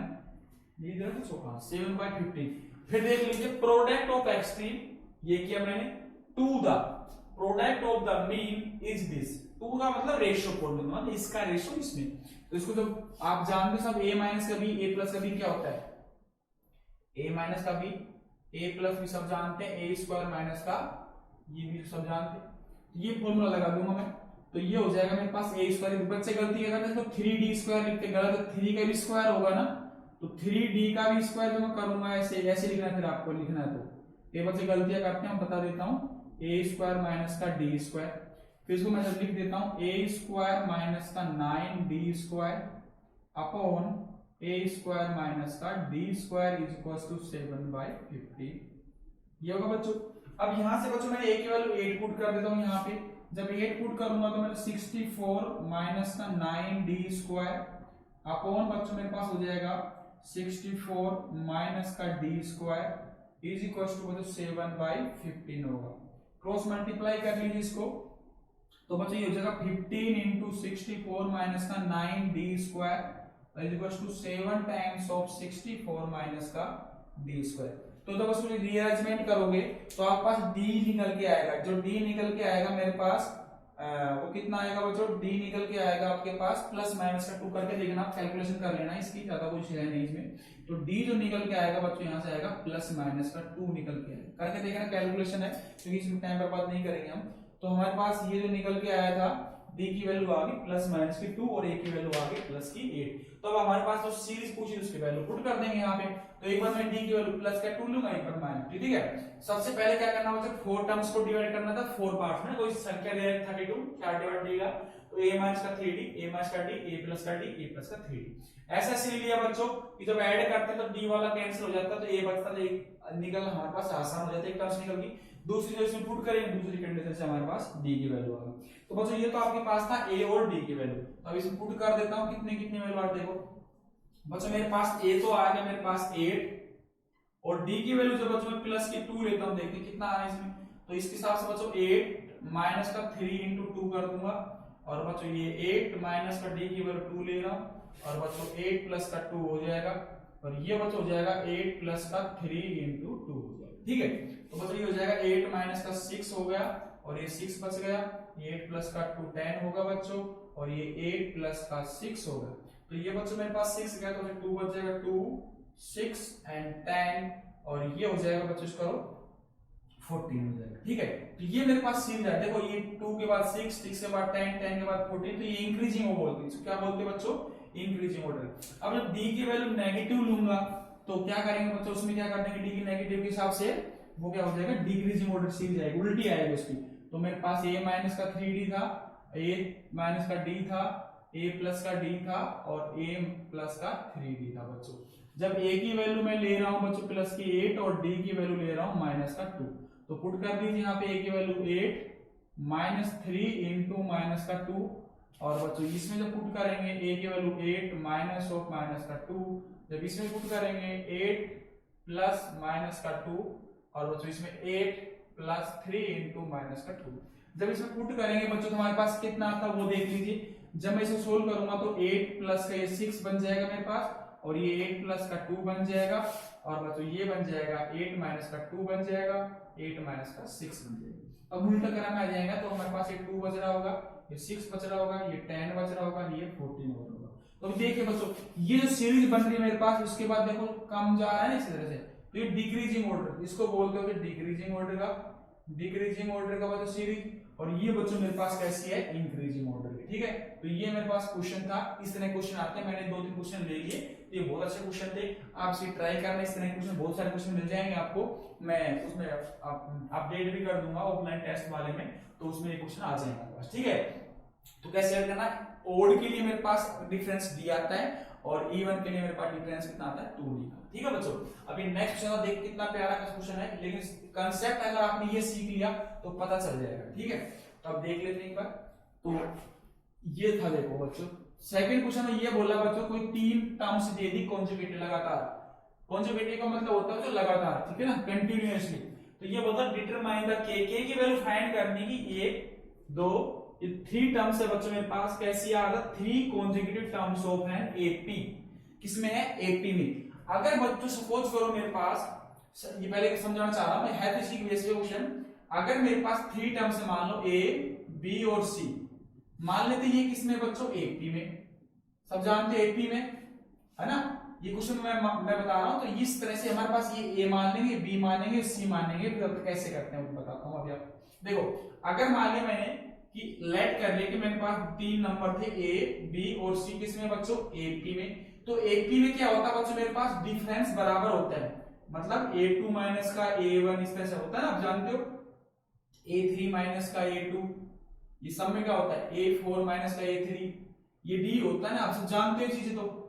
Speaker 1: ये दे रखा चौका 7/15। फिर देख लीजिए प्रोडक्ट ऑफ एक्सट्रीम, ये किया मैंने to the product of the mean is this. To का मतलब रेशियो फॉर्मूला, मतलब इसका रेशियो इसमें। तो इसको जब आप जानते सब a माइनस का b, a प्लस का b क्या होता है, a माइनस का b, ए प्लस भी सब जानते हैं, ए स्क्वायर माइनस का ये भी सब जानते हैं, ये फॉर्मूला लगा दूंगा मैं, तो ये हो जाएगा मेरे पास ए स्क्वायर। बच्चे गलती क्या करते हैं, तो 3d स्क्वायर लिखते गलत, 3 का भी स्क्वायर होगा ना, तो 3d का भी स्क्वायर जो मैं करूंगा ऐसे ऐसे लिखना है, फिर आपको लिखना है, तो ये बच्चे गलतियां करते हैं, मैं बता देता हूँ, ए स्क्वायर माइनस का डी स्क्वायर, फिर इसको मैं लिख देता हूँ ए स्क्वायर माइनस का 9d square upon a square minus का D square is equal to 7/50, ये होगा बच्चों। अब यहां से बच्चों मैंने a की वैल्यू 8 पुट कर देता हूं यहाँ पे, जब 8 पुट करूंगा तो मेरा 64 माइनस का 9d स्क्वायर अपॉन बच्चों मेरे पास हो जाएगा 64 माइनस का d square is equal to बच्चों 7/15 होगा। क्रॉस मल्टीप्लाई कर लीजिए इसको, तो बच्चों ये हो जाएगा 15 इंटू 64 माइनस का 9d square is equal to 7 times of 64 minus का d स्क्वायर। तो जब उसको रीअरेंजमेंट करोगे तो आपके पास d निकल के आएगा, जो d निकल के आएगा मेरे पास वो कितना आएगा बच्चों, d निकल के आएगा आपके पास प्लस माइनस का 2 करके देखना, कैलकुलेशन कर लेना, इसकी ज्यादा कुछ है नहीं इसमें, तो d जो निकल के आएगा बच्चों यहाँ से आएगा प्लस माइनस का 2 निकल के आएगा, करके देखना, कैलकुलेशन है क्योंकि इसमें टाइम बर्बाद नहीं करेंगे हम। तो हमारे पास ये जो निकल के आया था d की वैल्यू आ गई प्लस माइनस की 2 और a की वैल्यू आ गई प्लस की 8। तो अब हमारे पास जो सीरीज पूछी उसकी वैल्यू पुट कर देंगे यहाँ पे, तो एक बार मैं d की वैल्यू प्लस का 2 लूंगा, एक बार माइनस, ठीक है। सबसे पहले क्या करना होगा, 4 टर्म्स को डिवाइड करना था 4 पार्ट्स में, कोई संख्या दे रहे 32 क्या डिवाइड देगा, तो a माइनस का 3d, a माइनस का d, a प्लस का d, a प्लस का 3d। ऐसा इसलिए लिया बच्चों कि जब ऐड करते हैं तो d वाला कैंसिल हो जाता है, तो a बचता है, एक निकल हमारे पास आसान हो जाता है, एक टर्म्स निकल गई, दूसरी जो इसमें पुट करेंगे दूसरी कंडीशन से हमारे पास d की वैल्यू आ गई। तो बच्चों ये तो आपके पास था a और d की वैल्यू, तो अब इसमें पुट कर देता हूं कितने कितने वैल्यू आ, देखो बच्चों मेरे पास a तो आ गया मेरे पास 8 और d की वैल्यू जो बच्चों मैं प्लस की 2 लेता हूं, देखते कितना आ रहा है इसमें, तो इसके हिसाब से बच्चों 8 माइनस का 3 इंटू 2 कर दूंगा, और बच्चों ये 8 माइनस का d की वैल्यू 2 ले रहा हूं, और बच्चों 8 प्लस का 2 हो जाएगा, और ये बच्चों हो जाएगा 8 प्लस का 3 इंटू 2 हो जाएगा, ठीक है। तो बच्चों ये हो जाएगा 8 माइनस का 6 हो गया, और ये 6 बच गया, 8 प्लस का 2 10 होगा बच्चों, और ये 8 प्लस का 6 होगा, तो ये बच्चों मेरे पास 6 गया, तो 2 बच जाएगा, 2 6 एंड 10, और ये हो जाएगा बच्चों इसका 14 हो जाएगा, ठीक है। तो ये मेरे पास सीरीज है, देखो ये 2 के बाद 6, 6 के बाद 10, 10 के बाद 14, तो ये इंक्रीजिंग ऑर्डर बोलते हैं, इसको क्या बोलते हैं बच्चों, इंक्रीजिंग ऑर्डर। अब जब d की वैल्यू नेगेटिव लूंगा तो क्या करेंगे बच्चों, उसमें क्या कर देंगे, d की नेगेटिव के हिसाब से वो क्या हो जाएगा, डिक्रीजिंग ऑर्डर सीरीज आएगी, उल्टी आएगी उसकी। तो मेरे पास a माइनस का 3d था, a माइनस का d था, a प्लस का d था, और a प्लस का 3d था बच्चों। जब a की वैल्यू मैं ले रहा हूं बच्चों प्लस की 8 और d की वैल्यू ले रहा हूं माइनस का 2, तो पुट कर दीजिए यहाँ पे a की वैल्यू 8 माइनस 3 इंटू माइनस का 2, और बच्चों इसमें जब पुट करेंगे a की वैल्यू 8 माइनस ऑफ माइनस का 2, जब इसमें पुट करेंगे 8 प्लस माइनस का 2, और बच्चों इसमें 8 प्लस 3 इंटू माइनस का 2, जब इसमें पुट करेंगे बच्चों तो हमारे पास कितना आता है वो देख लीजिए। जब मैं इसे सोल्व करूंगा तो 8 प्लस का ये 6 बन जाएगा मेरे पास, और ये 8 प्लस का 2 बन जाएगा, और बच्चों ये बन जाएगा 8 माइनस का 2 बन जाएगा, 8 माइनस का 6 बन जाएगा। अब उल्टा करना आ जाएगा तो हमारे पास ये 2 बच रहा होगा, ये 6 बच रहा होगा, ये 10 बच रहा होगा, ये 14 होगा। तो देखिए बच्चों ये जो सीरीज बन रही है मेरे पास, उसके बाद देखो कम जा रहा है ना इस तरह से, तो ये डिक्रीजिंग ऑर्डर, इसको बोलते हो डिक्रीजिंग ऑर्डर का, डिक्रीजिंग ऑर्डर का बच्चों सीरीज, और ये बच्चों मेरे पास कैसी है, इंक्रीजिंग ऑर्डर की, ठीक है। तो ये मेरे पास क्वेश्चन था, इस तरह क्वेश्चन आते हैं, मैंने 2-3 क्वेश्चन ले लिए, ये बहुत अच्छे क्वेश्चन थे, आप इसे ट्राई करना, इस तरह क्वेश्चन बहुत सारे क्वेश्चन मिल जाएंगे आपको, मैं उसमें अपडेट भी कर दूंगा ऑफलाइन टेस्ट वाले में, तो उसमें ये क्वेश्चन आ जाएगा आपके पास, ठीक है। तो कैसे हल करना, ओड के लिए मेरे पास डिफरेंस डी आता है, और इवन के लिए मेरे पास डिफरेंस कितना आता है, 2d का, ठीक है बच्चों। अभी नेक्स्ट क्वेश्चन देख कितना प्यारा क्वेश्चन है, लेकिन कांसेप्ट अगर आपने ये सीख लिया तो पता चल जाएगा, ठीक है। तो अब देख लेते हैं एक बार, तो ये था देखो बच्चों, सेकंड क्वेश्चन में ये बोला बच्चों कोई 3 टर्म्स दे दी कॉन्जुगेटिव लगातार, कॉन्जुगेटिव का मतलब होता है जो लगातार, ठीक है ना, कंटिन्यूअसली। तो ये बोलता डिटरमाइन द के की वैल्यू फाइंड करने की, 1 2 ये 3 टर्म्स है बच्चों मेरे पास, कैसी आ रहा, 3 conjugative terms of an AP, किसमें है, एपी में। अगर बच्चों सपोज करो मेरे पास, ये पहले समझाना चाह रहा हूं मैं, है तो इसी की वजह से क्वेश्चन, अगर मेरे पास 3 टर्म्स है, मान लो ए बी और सी, मान लेते ये किसमें बच्चों, एपी में, सब जानते हैं एपी में, है ना। ये क्वेश्चन मैं बता रहा हूँ। तो इस तरह से हमारे पास ये ए मान लेंगे, बी मान लेंगे, सी मान लेंगे। फिर अब कैसे करते हैं वो बताता हूँ अभी आपको। देखो अगर मान लिया मैंने कि लेट कर लिया कि मेरे पास 3 नंबर थे ए, बी और सी, किसमें बच्चों, एपी में। तो एपी में क्या होता है बच्चों, मेरे पास डिफरेंस बराबर होता है, मतलब a2 माइनस का a1 इस तरह से होता है ना, आप जानते हो। a3 माइनस का a2, ये सब में क्या होता है a4 माइनस का a3, ये d होता है ना, आप सब जानते हो चीजें।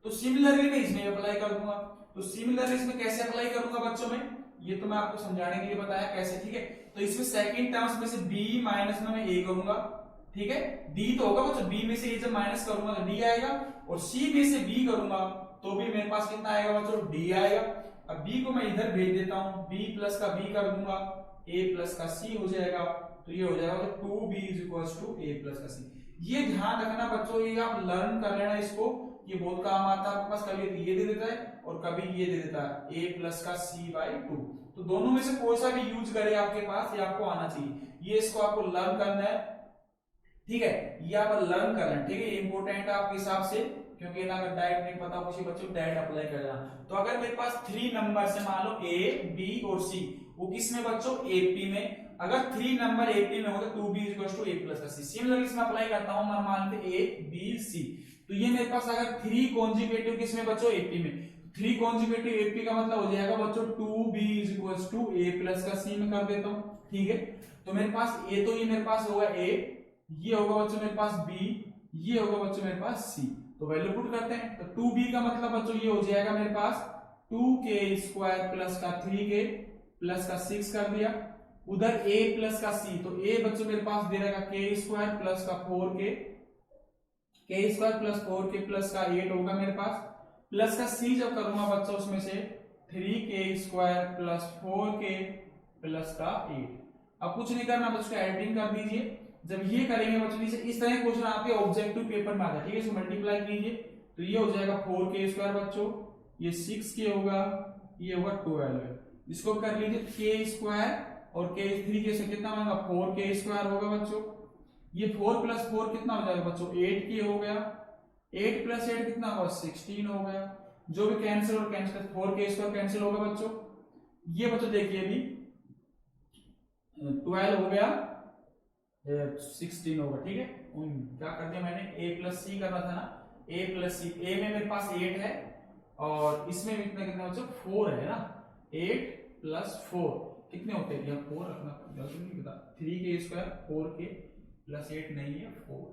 Speaker 1: तो सिमिलरली मैं इसमें अप्लाई कर दूंगा। तो सिमिलरली इसमें कैसे अप्लाई करूंगा बच्चों में, ये तो मैं आपको समझाने के लिए बताया कैसे, ठीक है। तो इसमें सेकंड टर्म्स में से b माइनस में मैं a करूंगा, ठीक है। d तो होगा बच्चों, b में से a जब माइनस करूंगा तो d आएगा, और c में से b करूंगा तो भी मेरे पास कितना आएगा बच्चों, d आएगा। अब b को मैं इधर भेज देता हूं, b प्लस का b कर दूंगा, a प्लस का c हो जाएगा। तो ये हो जाएगा तो 2b is equals to a plus का c। ये ध्यान रखना बच्चों, ये आप लर्न कर लेना इसको, ये बहुत काम आता है आपके पास। कभी ये दे देता है और कभी ये दे देता है a प्लस का c बाई 2। तो दोनों में से कोई सा भी यूज करे आपके पास, ये आपको आना चाहिए। ये इसको आपको लर्न करना है, ठीक है। ये आप लर्न कर लें, ठीक है। इंपॉर्टेंट है आपके हिसाब से, क्योंकि ना अगर डायरेक्ट नहीं पता किसी बच्चे को डायरेक्ट अप्लाई कर लेना। तो अगर मेरे पास 3 नंबर से मान लो a, b और c, वो किस में बच्चों, AP में। अगर 3 नंबर AP में हो तो 2b equals to a plus का c। सिमिलरली इसमें अप्लाई करता हूं, मैं मान लेते a, b, c। तो ये मेरे पास अगर 3 कॉन्जुगेटिव किसमें बच्चों, AP में। 3 कॉन्जुगेटिव AP का मतलब हो जाएगा बच्चों 2b equals to a plus का c में कर देता हूं, ठीक है। तो मेरे पास a, तो ये मेरे पास होगा a, ये होगा बच्चों मेरे पास b, ये होगा बच्चों मेरे पास c। तो वैल्यू पुट करते हैं। तो 2b का मतलब बच्चों ये हो जाएगा मेरे पास 2k स्क्वायर प्लस का 3k प्लस का 6 कर दिया, उधर a प्लस का c। तो a बच्चों मेरे पास दे रहेगा k स्क्वायर प्लस का 4k, k square plus 4k plus का 8 होगा मेरे पास, प्लस का c जब करूंगा बच्चों उसमें से 3k square plus 4k plus का 8। अब कुछ नहीं करना बच्चों, एडिटिंग कर दीजिए। जब ये करेंगे बच्चों इस तरह क्वेश्चन आपके ऑब्जेक्टिव पेपर में आता है, ठीक है। इसको मल्टीप्लाई कीजिए तो ये हो जाएगा 4k स्क्वायर बच्चों, ये 6k होगा, ये होगा 12। इसको कर लीजिए k स्क्वायर और k 3k से कितना होगा, 4k स्क्वायर होगा बच्चों। ये 4 प्लस 4 कितना हो जाएगा बच्चों, 8k हो गया। 8 प्लस 8 कितना होगा, 16 हो गया। जो भी कैंसिल और कैंसिल, 4k स्क्वायर कैंसिल होगा बच्चों। ये बच्चों देखिए अभी 12 हो गया, 16 होगा, ठीक है। क्या कर दिया मैंने, a प्लस सी करना था ना, a प्लस सी। a में मेरे पास 8 है और इसमें कितना कितना बच्चों 4 है ना। 8 प्लस 4 कितने होते हैं, 4 रखना नहीं पता, 3k स्क्वायर 4k प्लस 8 नहीं है 4,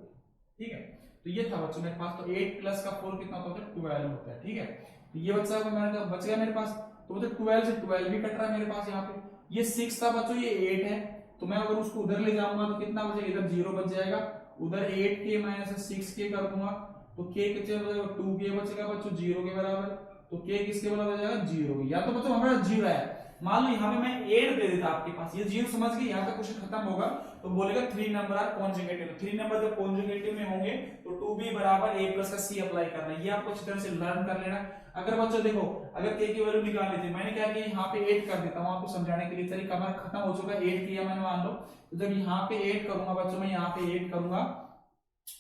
Speaker 1: ठीक है। तो ये था बच्चों मेरे पास। तो 8 प्लस का 4 कितना होता है, 12 होता है, ठीक है। तो ये बच्चा बच गया मेरे पास। तो मतलब 12 से 12 भी कट रहा है मेरे पास यहाँ पे। ये 6 था बच्चों, ये 8 है, तो मैं अगर उसको उधर ले जाऊंगा तो कितना बचेगा, इधर 0 बच जाएगा, उधर 8k माइनस 6k कर दूंगा तो k कितने बचेगा, 2k बचेगा बच्चों 0 के बराबर। तो k किसके बराबर हो जाएगा, 0। या तो बच्चों हमारा 0 है, मान लो यहाँ पे मैं 8 दे देता आपके पास, ये 0 समझ गए, यहाँ पे क्वेश्चन खत्म होगा। तो बोलेगा 3 नंबर आर कॉन्जुगेटिव। 3 नंबर जब कॉन्जुगेटिव में होंगे तो 2b बराबर a प्लस का c अप्लाई करना है। ये आपको अच्छी तरह से लर्न कर लेना। अगर बच्चों देखो, अगर k की वैल्यू निकालनी थी, मैंने क्या किया, यहाँ पे 8 कर देता हूँ आपको समझाने के लिए। चलिए कमर खत्म हो चुका है, 8 किया मैंने मान लो। तो जब यहाँ पे 8 करूंगा बच्चों, मैं यहाँ पे 8 करूंगा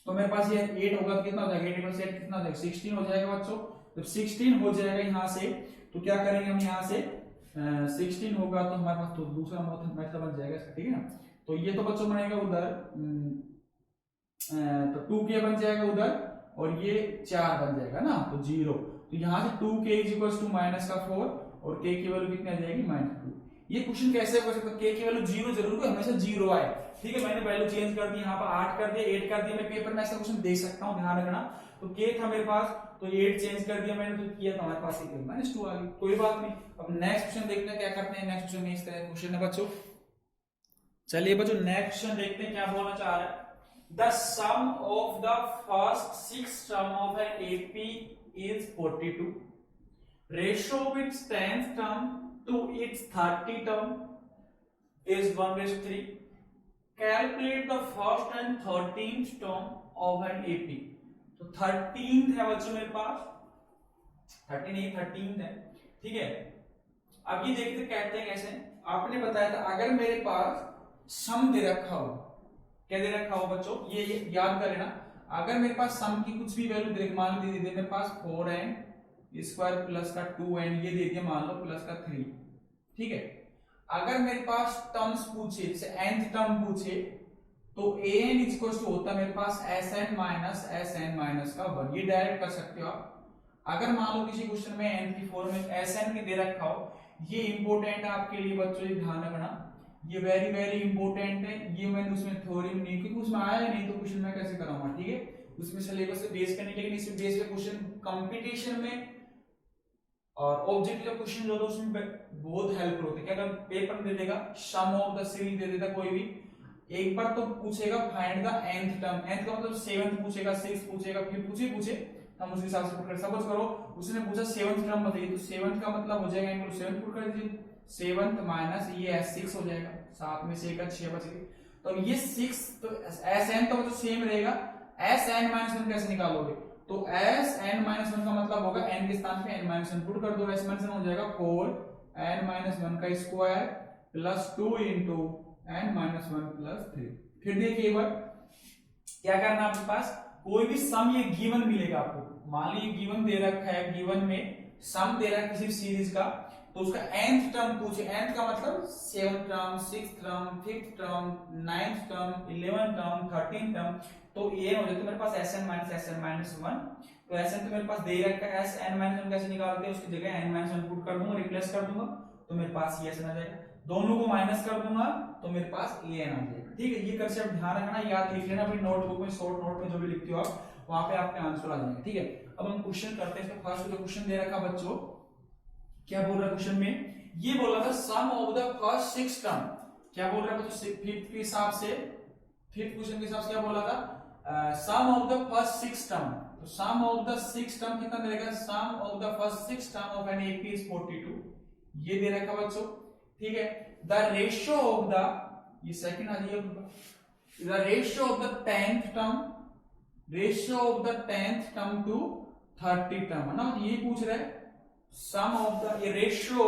Speaker 1: तो मेरे पास ये 8 होगा तो कितना हो जाएगा, 8 प्लस 8 कितना हो जाएगा, 16 हो जाएगा बच्चों। जब 16 हो जाएगा यहाँ से तो क्या करेंगे हम, यहाँ से 16 होगा तो हमारे पास तो दूसरा मेथड बन जाएगा इसका, ठीक है ना। तो ये तो बच्चों बनेगा उधर तो 2k बन जाएगा उधर, और ये 4 बन जाएगा ना, तो 0। तो यहाँ से 2k is equal to minus का 4 और k की वैल्यू कितनी आ जाएगी, -2। ये क्वेश्चन कैसे कर सकते, k की वैल्यू 0 जरूर को हमेशा 0 आए, ठीक है। मैंने वैल्यू चेंज कर दी, यहाँ पर 8 कर दिया, 8 कर दिया, मैं पेपर में ऐसा क्वेश्चन दे सकता हूँ, ध्यान रखना। तो k था मेरे पास, तो 8 चेंज कर दिया मैंने, तो किया तो हमारे पास -2 आ गई, कोई बात नहीं। अब नेक्स्ट क्वेश्चन देखते हैं क्या करते हैं। नेक्स्ट क्वेश्चन में इस तरह क्वेश्चन है बच्चों। चलिए बच्चों नेक्स्ट क्वेश्चन देखते हैं क्या बोलना चाह रहा है। The sum of the first 6 term of an AP is 42. Ratio of its 10th term to its 30 term is 1:3. Calculate the first and 13th term of an AP. तो 13th है बच्चों मेरे पास, 13 नहीं 13th है, ठीक है। अब ये देखते कहते हैं कैसे, आपने बताया था अगर मेरे पास सम दे रखा हो, क्या दे रखा हो बच्चों, ये याद कर लेना। अगर मेरे पास सम की कुछ भी वैल्यू दे, मान लीजिए मेरे पास 4 है स्क्वायर प्लस का 2n ये दे दिया मान लो प्लस का 3, ठीक है। अगर मेरे पास टर्म्स पूछे जैसे nth टर्म पूछे तो an इक्वल टू होता है मेरे पास sn माइनस का 1, ये डायरेक्ट कर सकते हो आप। अगर मान लो किसी क्वेश्चन में n की फॉर्म में sn के दे रखा हो, ये इंपॉर्टेंट है आपके लिए बच्चों, ये ध्यान रखना, ये वेरी वेरी इंपॉर्टेंट है। ये मैंने उसमें थ्योरम नहीं, क्योंकि उसमें आया नहीं तो क्वेश्चन मैं कैसे कराऊंगा, ठीक है। उसमें सिलेबस से बेस करने, लेकिन इस बेस पे क्वेश्चन कंपटीशन में और ऑब्जेक्टिव क्वेश्चन जो उसमें बहुत हेल्प होते हैं। अगर पेपर दे देगा सम ऑफ द सीरीज दे देता कोई भी, एक बार तो पूछेगा find the nth term, nth का मतलब 7th पूछेगा, 6th पूछेगा, फिर पूछे हम उसके हिसाब से पुट कर। सपोज करो उसने पूछा 7th टर्म बताइए, तो 7th का मतलब हो जाएगा इनको 7 पुट कर दीजिए, 7th माइनस ये 6 हो जाएगा, 7 में से एक 6 बच गए, तो अब ये 6 तो sn तो सेम रहेगा, sn माइनस 1 कैसे निकालोगे, तो sn माइनस 1 का मतलब होगा n के स्थान पे n माइनस 1 पुट कर दो, s माइनस 1 हो जाएगा 4 n माइनस 1 का square plus 2 into n minus 1 plus 3। फिर देखिए एक बार क्या करना है आपके पास, कोई भी सम ये गिवन मिलेगा आपको, मान लीजिए गिवन दे रखा है, गिवन में सम दे रहा है किसी सीरीज का, तो उसका nth टर्म पूछे, nth का मतलब 7th term, 6th term, 5th term, 9th term, 11th term, 13th term, तो ये हो जाता है मेरे पास sn माइनस 1, तो sn तो मेरे पास दे रखा है, sn माइनस 1 कैसे निकालते हैं, उसकी जगह n माइनस 1 पुट कर दूंगा, रिप्लेस कर दूंगा, तो मेरे पास ये sn आ जाएगा, दोनों को माइनस कर दूंगा तो मेरे पास an आ जाएगा, ठीक है। ये कंसेप्ट ध्यान रखना, याद लिख लेना अपनी नोटबुक में, शॉर्ट नोट में जो भी लिखते हो आप, वहां पे आपके आंसर आ जाएंगे, ठीक है। अब हम क्वेश्चन करते हैं, तो फर्स्ट जो क्वेश्चन दे रखा बच्चों, क्या बोल रहा है क्वेश्चन में, ये बोल रहा था sum of the first 6 term, क्या बोल रहा है बच्चों, फिफ्थ के हिसाब से, फिफ्थ क्वेश्चन के हिसाब से क्या बोला था, sum of the first 6 term, तो सम ऑफ द 6 टर्म कितना मिलेगा, sum of the first 6 term of an AP is 42, ये दे रखा बच्चों, ठीक है। द रेशियो ऑफ द, ये सेकंड आ जाइए, the ratio of the 10th term, ratio of the 10th term to 30 term है ना, ये पूछ रहा है सम ऑफ द, ये ratio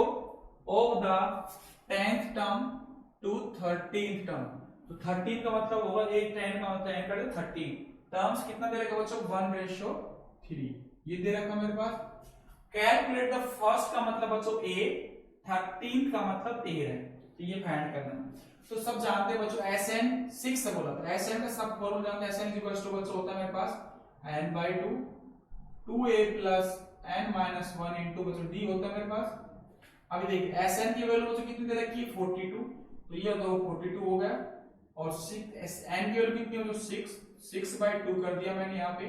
Speaker 1: of the 10th term to 13th term, तो 13 का मतलब होगा एक 10 का मतलब 10 कर 13 टर्म्स कितना दे रखा बच्चों 1:3, ये दे रखा मेरे पास। कैलकुलेट द फर्स्ट का मतलब बच्चों a, 13 का मतलब 13 है, तो ये फाइंड करना है। तो सब जानते हैं बच्चों sn 6 से बोला था, sn का सब फॉर्मूला जानते हैं, sn इक्वल्स टू बच्चों होता है मेरे पास n/2 2a plus n minus 1 into बच्चों d होता है मेरे पास। अभी देखिए sn की वैल्यू बच्चों कितनी दे रखी है 42, तो ये तो 42 हो गया, और 6 n की वैल्यू कितनी हो, 6/2 कर दिया मैंने यहाँ पे,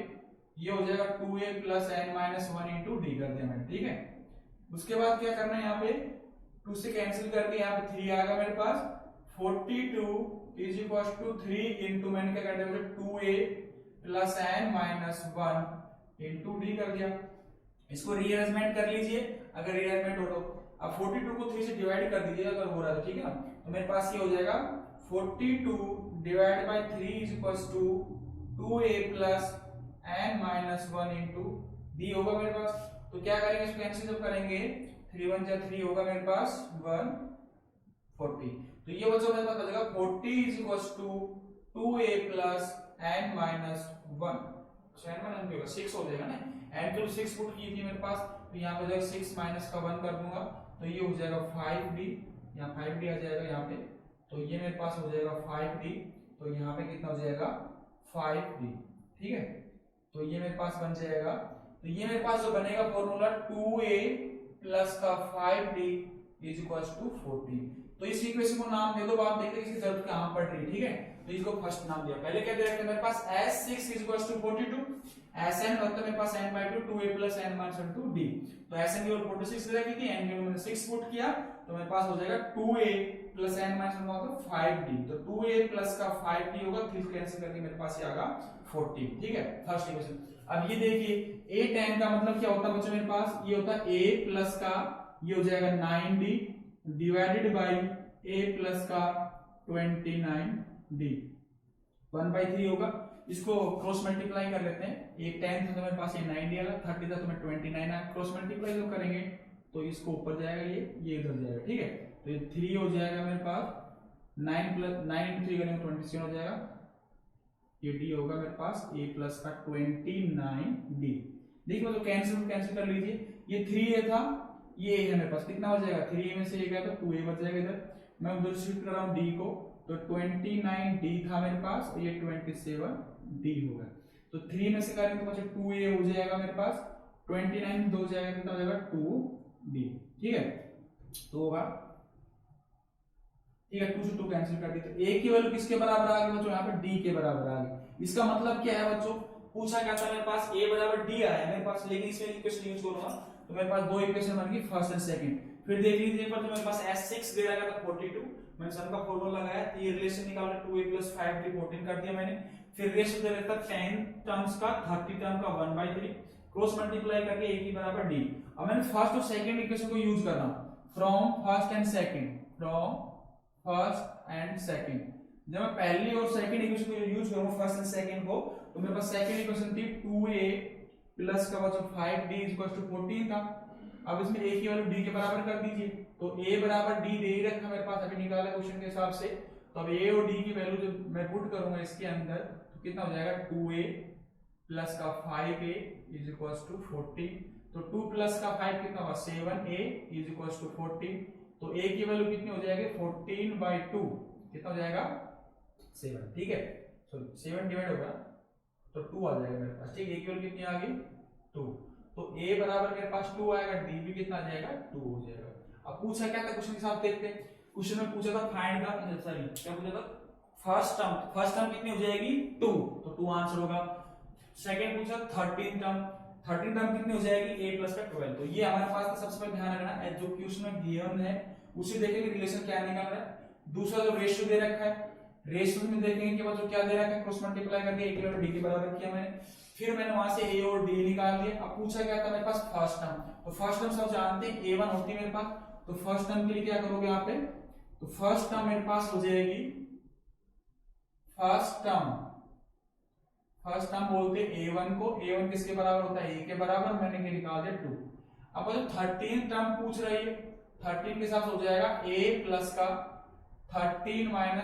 Speaker 1: ये हो जाएगा 2a plus n minus 1 into D कर दिया मैंने, ठीक है। उसके बाद क्या करना है, यहाँ पे 2 से कैंसिल करके यहाँ पे 3 आ गया मेरे पास, 42 इज इक्वल टू 3 इंटू मैंने क्या कर दिया 2a plus n minus 1 into D कर दिया। इसको रीअरेंजमेंट कर लीजिए, अगर रीअरेंजमेंट हो तो अब 42 को 3 से डिवाइड कर दीजिए अगर हो रहा है, ठीक है ना, तो मेरे पास ये हो जाएगा 42 divide by 3 is equal to 2a plus n minus 1 into D होगा मेरे पास। तो क्या करेंगे, इसको कैंसिल जब करेंगे 3 1 जा 3 होगा मेरे पास 140, तो ये बच्चों मेरे पास बचेगा 40 is equal to 2a plus n minus 1, 6 हो जाएगा ना, n के 6 पुट की थी मेरे पास, तो यहाँ पे 6 माइनस का 1 कर दूंगा, तो ये हो जाएगा 5d, यहाँ 5d आ जाएगा यहाँ पे, तो ये मेरे पास हो जाएगा 5d, तो यहाँ पे कितना हो जाएगा 5d, ठीक है। तो ये मेरे पास बन जाएगा, तो ये मेरे पास जो बनेगा फॉर्मूला 2a प्लस का 5d इज इक्वल टू 40। तो इस इक्वेशन को नाम दे दो, आप देखते हैं इसकी जरूरत कहां पड़ रही है, ठीक है। तो इसको फर्स्ट नाम दिया, पहले क्या दे रखा है मेरे पास s6 is equal to 42, sn मतलब मेरे पास n/2 2a plus n minus 1 2d, तो sn की वैल्यू 46 दे रखी थी, n की वैल्यू मैंने 6 पुट किया, तो मेरे पास हो जाएगा 2a प्लस n माइनस 1 मतलब 5d, तो 2a प्लस का 5d होगा, 3 कैंसिल करके मेरे पास ये आ गया 40, ठीक है, फर्स्ट इक्वेशन। अब ये देखिए a tan का मतलब क्या होता है बच्चों, मेरे पास ये होता है a प्लस का, ये हो जाएगा 9d divided by a plus का 29d 1/3 होगा। इसको क्रॉस मल्टीप्लाई कर लेते हैं, एक 10 था तो मेरे पास ये 9d आएगा, 30 था तो मैं 29 आया, क्रॉस मल्टीप्लाई जब करेंगे तो इसको ऊपर जाएगा, ये इधर जाएगा, ठीक है। तो ये 3 हो जाएगा मेरे पास, 9 प्लस 9 इंटू 3 करेंगे 27 हो जाएगा, ये d होगा मेरे पास a प्लस का 29d। देखिए तो कैंसिल कर लीजिए, ये 3a था, ये a है मेरे पास, कितना हो जाएगा 3a में से ये गया तो 2a बच जाएगा इधर। मैं उधर शिफ्ट कर रहा हूँ d को, तो 29d था मेरे पास, ये 27d होगा। तो 3 में से करेंगे तो बच्चे 2a हो जाएगा मेरे पास, 29 दो जाएगा कितना हो जाएगा 2d, ठीक है। तो होगा, ठीक है, 2 से 2 कैंसिल कर दी, तो a की वैल्यू किसके बराबर आ गई बच्चों, यहाँ पे d के बराबर आ गई। इसका मतलब क्या है बच्चों, पूछा क्या था मेरे पास a बराबर d आया है मेरे पास, लेकिन इसमें इक्वेशन यूज करूंगा तो मेरे पास दो इक्वेशन बन गई, फर्स्ट एंड सेकंड। फिर देख लीजिए एक बार, तो मेरे पास s6 दे रखा था 42, मैंने सन का फॉर्मूला लगाया, ये रिलेशन निकाला 2a + 5d 14 कर दिया मैंने। फिर रेशियो दे रखा 10 टर्म्स का 30 टर्म का 1/3, क्रॉस मल्टीप्लाई करके a की बराबर d। अब मैंने फर्स्ट और सेकंड इक्वेशन को यूज करना, from first and second, from first and second. जब मैं पहली और सेकंड इक्वेशन को यूज करूंगा फर्स्ट एंड सेकंड को, तो मेरे पास सेकंड इक्वेशन थी 2a प्लस का बच्चों 5d = 14 था। अब इसमें a की वैल्यू d के बराबर कर दीजिए, तो a बराबर d दे ही रखा मेरे पास, अभी निकाला क्वेश्चन के हिसाब से। तो अब a और d की वैल्यू जब मैं पुट करूंगा इसके अंदर, तो कितना हो जाएगा 2a प्लस का 5a = 14। तो 2 प्लस का 5 कितना होगा 7a = 14। तो a की वैल्यू कितनी हो जाएगी 14/2, कितना हो जाएगा 7, ठीक है। सॉरी 7 डिवाइड होगा तो 2 आ जाएगा मेरे पास, ठीक है। a की वैल्यू कितनी आ गई 2, तो a बराबर मेरे पास 2 आएगा, d भी कितना आ जाएगा 2 हो जाएगा। अब पूछा क्या था क्वेश्चन के साथ, देखते हैं। क्वेश्चन में पूछा था फाइंड द, सॉरी क्या पूछा था, फर्स्ट टर्म कितनी हो जाएगी 2, तो 2 आंसर होगा। सेकंड पूछा 13 टर्म कितनी हो जाएगी a + का 12, तो ये हमारे पास तो सबसे पहले ध्यान रखना है, जो क्वेश्चन में गिवन है उसी देखेंगे रिलेशन क्या निकल रहा है। दूसरा जो रेशियो दे रखा है, रेशियो में देखेंगे कि बच्चों क्या दे रखा है, क्रॉस मल्टीप्लाई करके a की d के बराबर किया मैंने, फिर मैंने वहां से a और d निकाल दिया। अब पूछा क्या था मेरे पास फर्स्ट टर्म, तो फर्स्ट टर्म सब जानते हैं a1 होती है मेरे पास, तो फर्स्ट टर्म के लिए क्या करोगे यहाँ पे, तो फर्स्ट टर्म मेरे पास हो जाएगी, फर्स्ट टर्म बोलते हैं a1 को, a1 किसके बराबर होता है a के बराबर, मैंने ये निकाल दिया 2। अब जो 13 टर्म पूछ रही है, 13 के साथ हो जाएगा a प्लस का 13 - 1 ×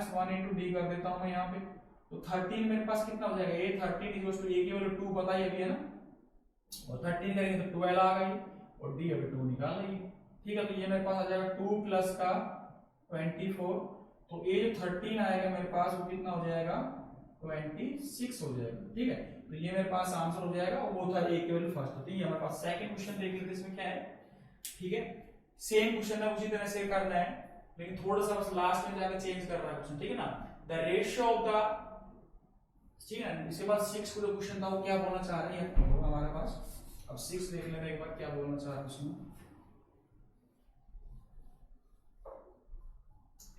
Speaker 1: d कर देता हूं मैं यहाँ पे, तो 13 मेरे पास कितना हो जाएगा a 13 = a की वैल्यू 2 पता ही अभी है ना, और 13 करेंगे तो 12 आ गई, और d अभी 2 निकाल रही है, ठीक है। तो ये मेरे पास आ जाएगा 2 प्लस का 24, तो a जो 13 आएगा मेरे पास वो कितना हो जाएगा 26 हो जाएगा, ठीक है। तो ये मेरे पास आंसर हो जाएगा, और वो था a की वैल्यू फर्स्ट, तो ये हमारे पास सेकंड क्वेश्चन देख लेते हैं इसमें क्या है, ठीक है। सेम क्वेश्चन है उसी तरह से करना है, लेकिन थोड़ा सा बस लास्ट में जाकर चेंज कर रहा है क्वेश्चन, ठीक है ना। द रेशियो ऑफ द, ठीक है। इसके बाद 6 को जो क्वेश्चन था वो क्या बोलना चाह रही है हमारे पास, अब 6 देख लेते हैं एक बार क्या बोलना चाह रहा है उसमें,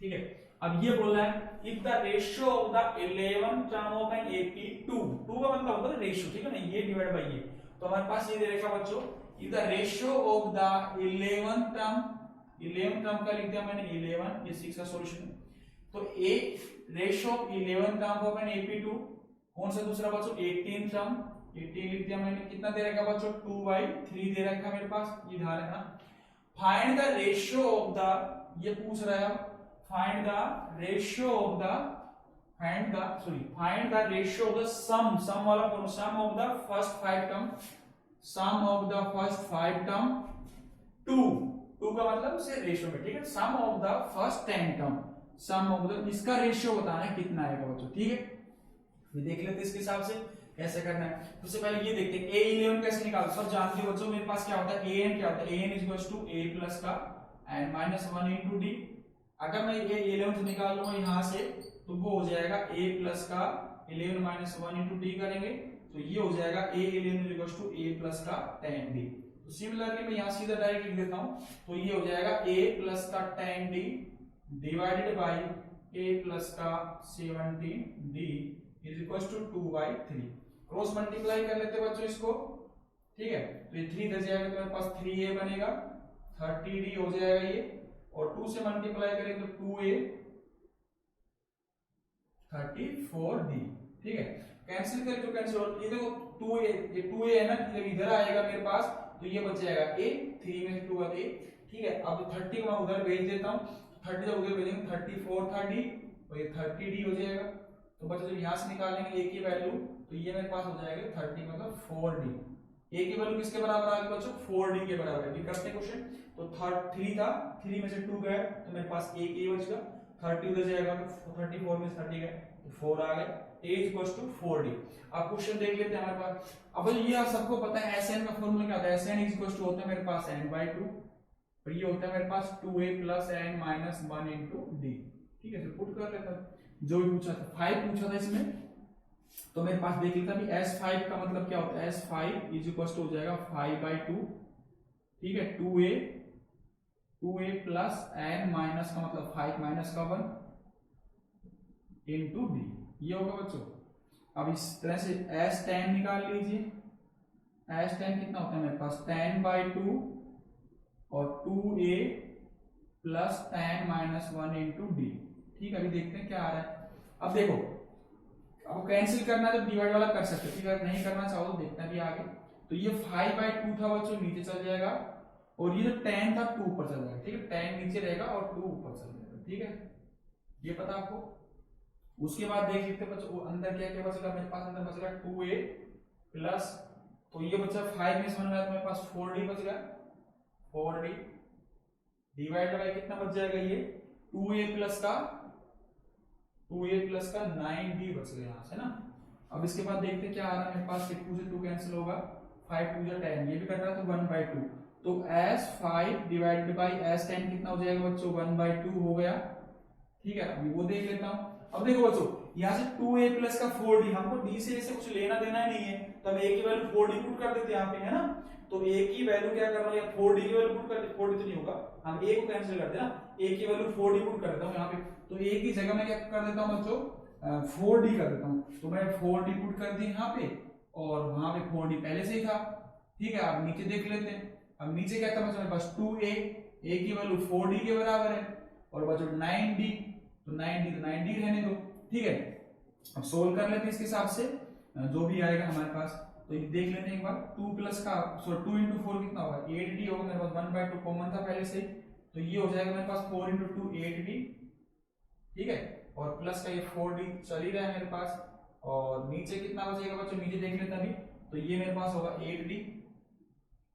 Speaker 1: ठीक है। अब ये बोल रहा है if the ratio of the 11 term of N AP2, 2 का मतलब होता है रेशियो, ठीक है ना, ये डिवाइड बाय ये, तो हमारे पास ये दे रखा बच्चों, if the ratio of the 11 term का लिख दिया मैंने 11, ये 6 का सॉल्यूशन है। तो a ratio of 11 term of N AP2, कौन सा दूसरा बच्चों 18 टर्म, 18 लिख दिया मैंने, कितना दे रखा बच्चों 2/3 दे रखा मेरे पास, ये ध्यान रखना। Find the ratio of the, ये पूछ रहा है find the ratio of the sum वाला कौन, sum of the first 5 term 2 का मतलब से रेशियो में, ठीक है। sum of the first 10 term, sum of the, इसका रेशियो बताना है कितना आएगा बच्चों, ठीक है। फिर देख लेते हैं इसके हिसाब से कैसे करना है। सबसे पहले ये देखते हैं a11 कैसे निकालते हैं, सब जानते हो बच्चों, मेरे पास क्या होता है an, क्या होता है an = a प्लस का and -1 × d। अगर मैं ये 11 निकाल लूंगा यहाँ से, तो वो हो जाएगा a प्लस का 11 - 1 × d करेंगे, तो ये हो जाएगा a11 = a प्लस का 10d। तो सिमिलरली मैं यहाँ सीधा डायरेक्ट लिख देता हूँ, तो ये हो जाएगा a प्लस का 10d divided by a plus का 17d = 2/3। क्रॉस मल्टीप्लाई कर लेते बच्चों इसको, ठीक है। तो ये 3 इधर जाएगा तो मेरे पास 3a बनेगा, 30d हो जाएगा ये, और 2 से मल्टीप्लाई करें तो 2a 34d, ठीक है। कैंसिल करें तो कैंसिल, और ये देखो 2a, ये 2a है ना, जब इधर आएगा मेरे पास तो ये बच जाएगा a, 3 में से 2 आ a, ठीक है। अब 30 को मैं उधर भेज देता हूँ, 30 जब उधर भेजेंगे 34 था d, और ये 30d हो जाएगा। तो बच्चों जब यहाँ से निकालेंगे a की वैल्यू, तो ये मेरे पास हो जाएगा 30 मतलब 4d, ए की वैल्यू किसके बराबर आ गई बच्चों 4d के बराबर है। करते हैं क्वेश्चन। तो 3 था, 3 में से 2 गया तो मेरे पास एक ए बच गया, 30 उधर जाएगा तो 34 में 30 गए तो 4 आ गए, a इक्वल्स टू 4d। अब क्वेश्चन देख लेते हैं हमारे पास। अब ये आप सबको पता है Sn का फॉर्मूला क्या होता है, Sn इक्वल्स टू होता है मेरे पास n/2 और ये होता है मेरे पास 2a plus n minus 1 into D. ठीक है, पुट कर लेता हूं जो भी पूछा था। 5 पूछा था इसमें, तो मेरे पास देख लेता भी S5 का मतलब क्या होता है, S5 इज इक्वल टू हो जाएगा 5/2। ठीक है, 2a प्लस n माइनस का मतलब 5 माइनस का 1 इंटू डी, ये होगा बच्चों। अब इस तरह से S10 निकाल लीजिए। S10 कितना होता है मेरे पास 10/2 और 2a plus 10 minus 1 into D. ठीक है, अभी देखते हैं क्या आ रहा है। अब देखो, अब कैंसिल करना है तो डिवाइड वाला कर सकते हैं, अगर नहीं करना चाहो तो देखते हैं भी आगे। तो ये 5/2 था बच्चों, नीचे चल जाएगा और ये जो 10 था 2 ऊपर चल जाएगा। ठीक है, 10 नीचे रहेगा और 2 ऊपर चल जाएगा। ठीक है, ये पता आपको। उसके बाद देख लेते हैं बच्चों अंदर क्या क्या बचेगा मेरे पास, अंदर बचेगा 2a प्लस, तो ये बचा 5 में से बन रहा है तो मेरे पास 4d बच गया, 4d डिवाइड बाय कितना बच जाएगा ये 2a प्लस का 9d बच गया यहाँ से ना। अब इसके बाद देखते हैं क्या आ रहा है मेरे पास, 2 से 2 कैंसिल होगा, 5 2 जा 10, ये भी कर रहा है तो 1/2। तो S5 डिवाइडेड बाय S10 कितना हो जाएगा बच्चों 1/2 हो गया। ठीक है, अभी वो देख लेता हूं। अब देखो बच्चों, यहाँ से 2a प्लस का 4d, हमको d से ऐसे कुछ लेना देना ही नहीं है, तो हम a की वैल्यू 4d पुट कर देते हैं यहाँ पे, है ना। तो a की वैल्यू क्या कर रहा हूँ, 4d की वैल्यू पुट कर दे, 4d तो नहीं होगा, हम a को कैंसिल करते हैं ना, a की वैल्यू 4d पुट कर देता हूँ यहाँ पे। तो a की जगह मैं क्या कर देता हूँ बच्चों 4d कर देता हूँ, तो मैं 4d पुट कर दी यहाँ पे और वहां पे 4d पहले से ही था। ठीक है, अब नीचे देख लेते हैं। अब नीचे क्या था बच्चों मेरे पास 2a, a की वैल्यू 4d के बराबर है और बच्चों 9d, तो 9d रहने दो। ठीक है, अब सोल्व कर लेते हैं इसके हिसाब से जो भी आएगा हमारे पास। तो ये देख लेते हैं एक बार, 2 प्लस का 2 इंटू 4 कितना होगा 8d होगा मेरे पास, 1/2 कॉमन था पहले से, तो ये हो जाएगा मेरे पास 4 इंटू 2 8d। ठीक है, और प्लस का ये 4d चल ही रहा है मेरे पास, और नीचे कितना बचेगा बच्चों नीचे देख लेते हैं अभी, तो ये मेरे पास होगा 8d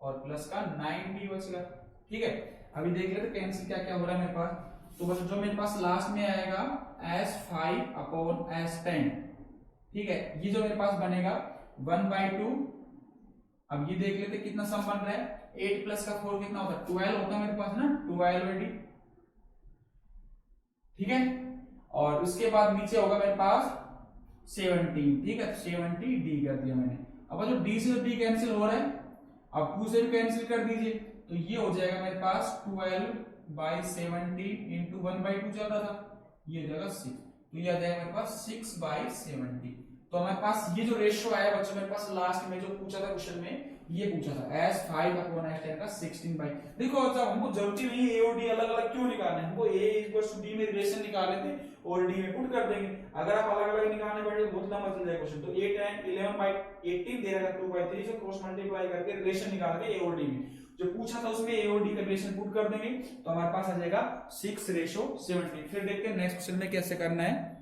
Speaker 1: और प्लस का 9d बचेगा। ठीक है, अभी देख लेते कैंसिल क्या क्या हो रहा है मेरे पास। तो बस जो मेरे पास लास्ट में आएगा S5 अपॉन S10। ठीक है, ये जो मेरे पास बनेगा 1/2। अब ये देख लेते कितना सम बन रहा है, 8 प्लस का 4 कितना होता है 12 होता है मेरे पास ना, 12d। ठीक है, और उसके बाद नीचे होगा मेरे पास 17। ठीक है, 70d कर दिया मैंने। अब जो d से d कैंसिल हो रहा है, अब 2 से भी कैंसिल कर दीजिए, तो ये हो जाएगा मेरे पास 12/70 इंटू 1/2 चल रहा था, ये हो जाएगा 6, तो ये आ जाएगा मेरे पास 6/70। तो हमारे पास ये जो रेशियो आया बच्चों मेरे पास लास्ट में जो पूछा था क्वेश्चन में, ये पूछा था S5 अपॉन S10 का 16 देखो अच्छा, हमको जरूरत नहीं है a और d अलग अलग क्यों निकालना है, हमको a इक्वल्स टू d में रिलेशन निकाल लेते हैं और d में पुट कर देंगे। अगर आप अलग अलग निकालने बैठे तो बहुत लंबा चल जाएगा क्वेश्चन। तो 8 and 11/18 दे रहा है, 2/3 से क्रॉस मल्टीप्लाई करके रिलेशन निकाल के a और d में जो पूछा था उसमें a और d का रिलेशन पुट कर देंगे, तो हमारे पास आ जाएगा 6:17। फिर देखते हैं नेक्स्ट क्वेश्चन में कैसे करना है।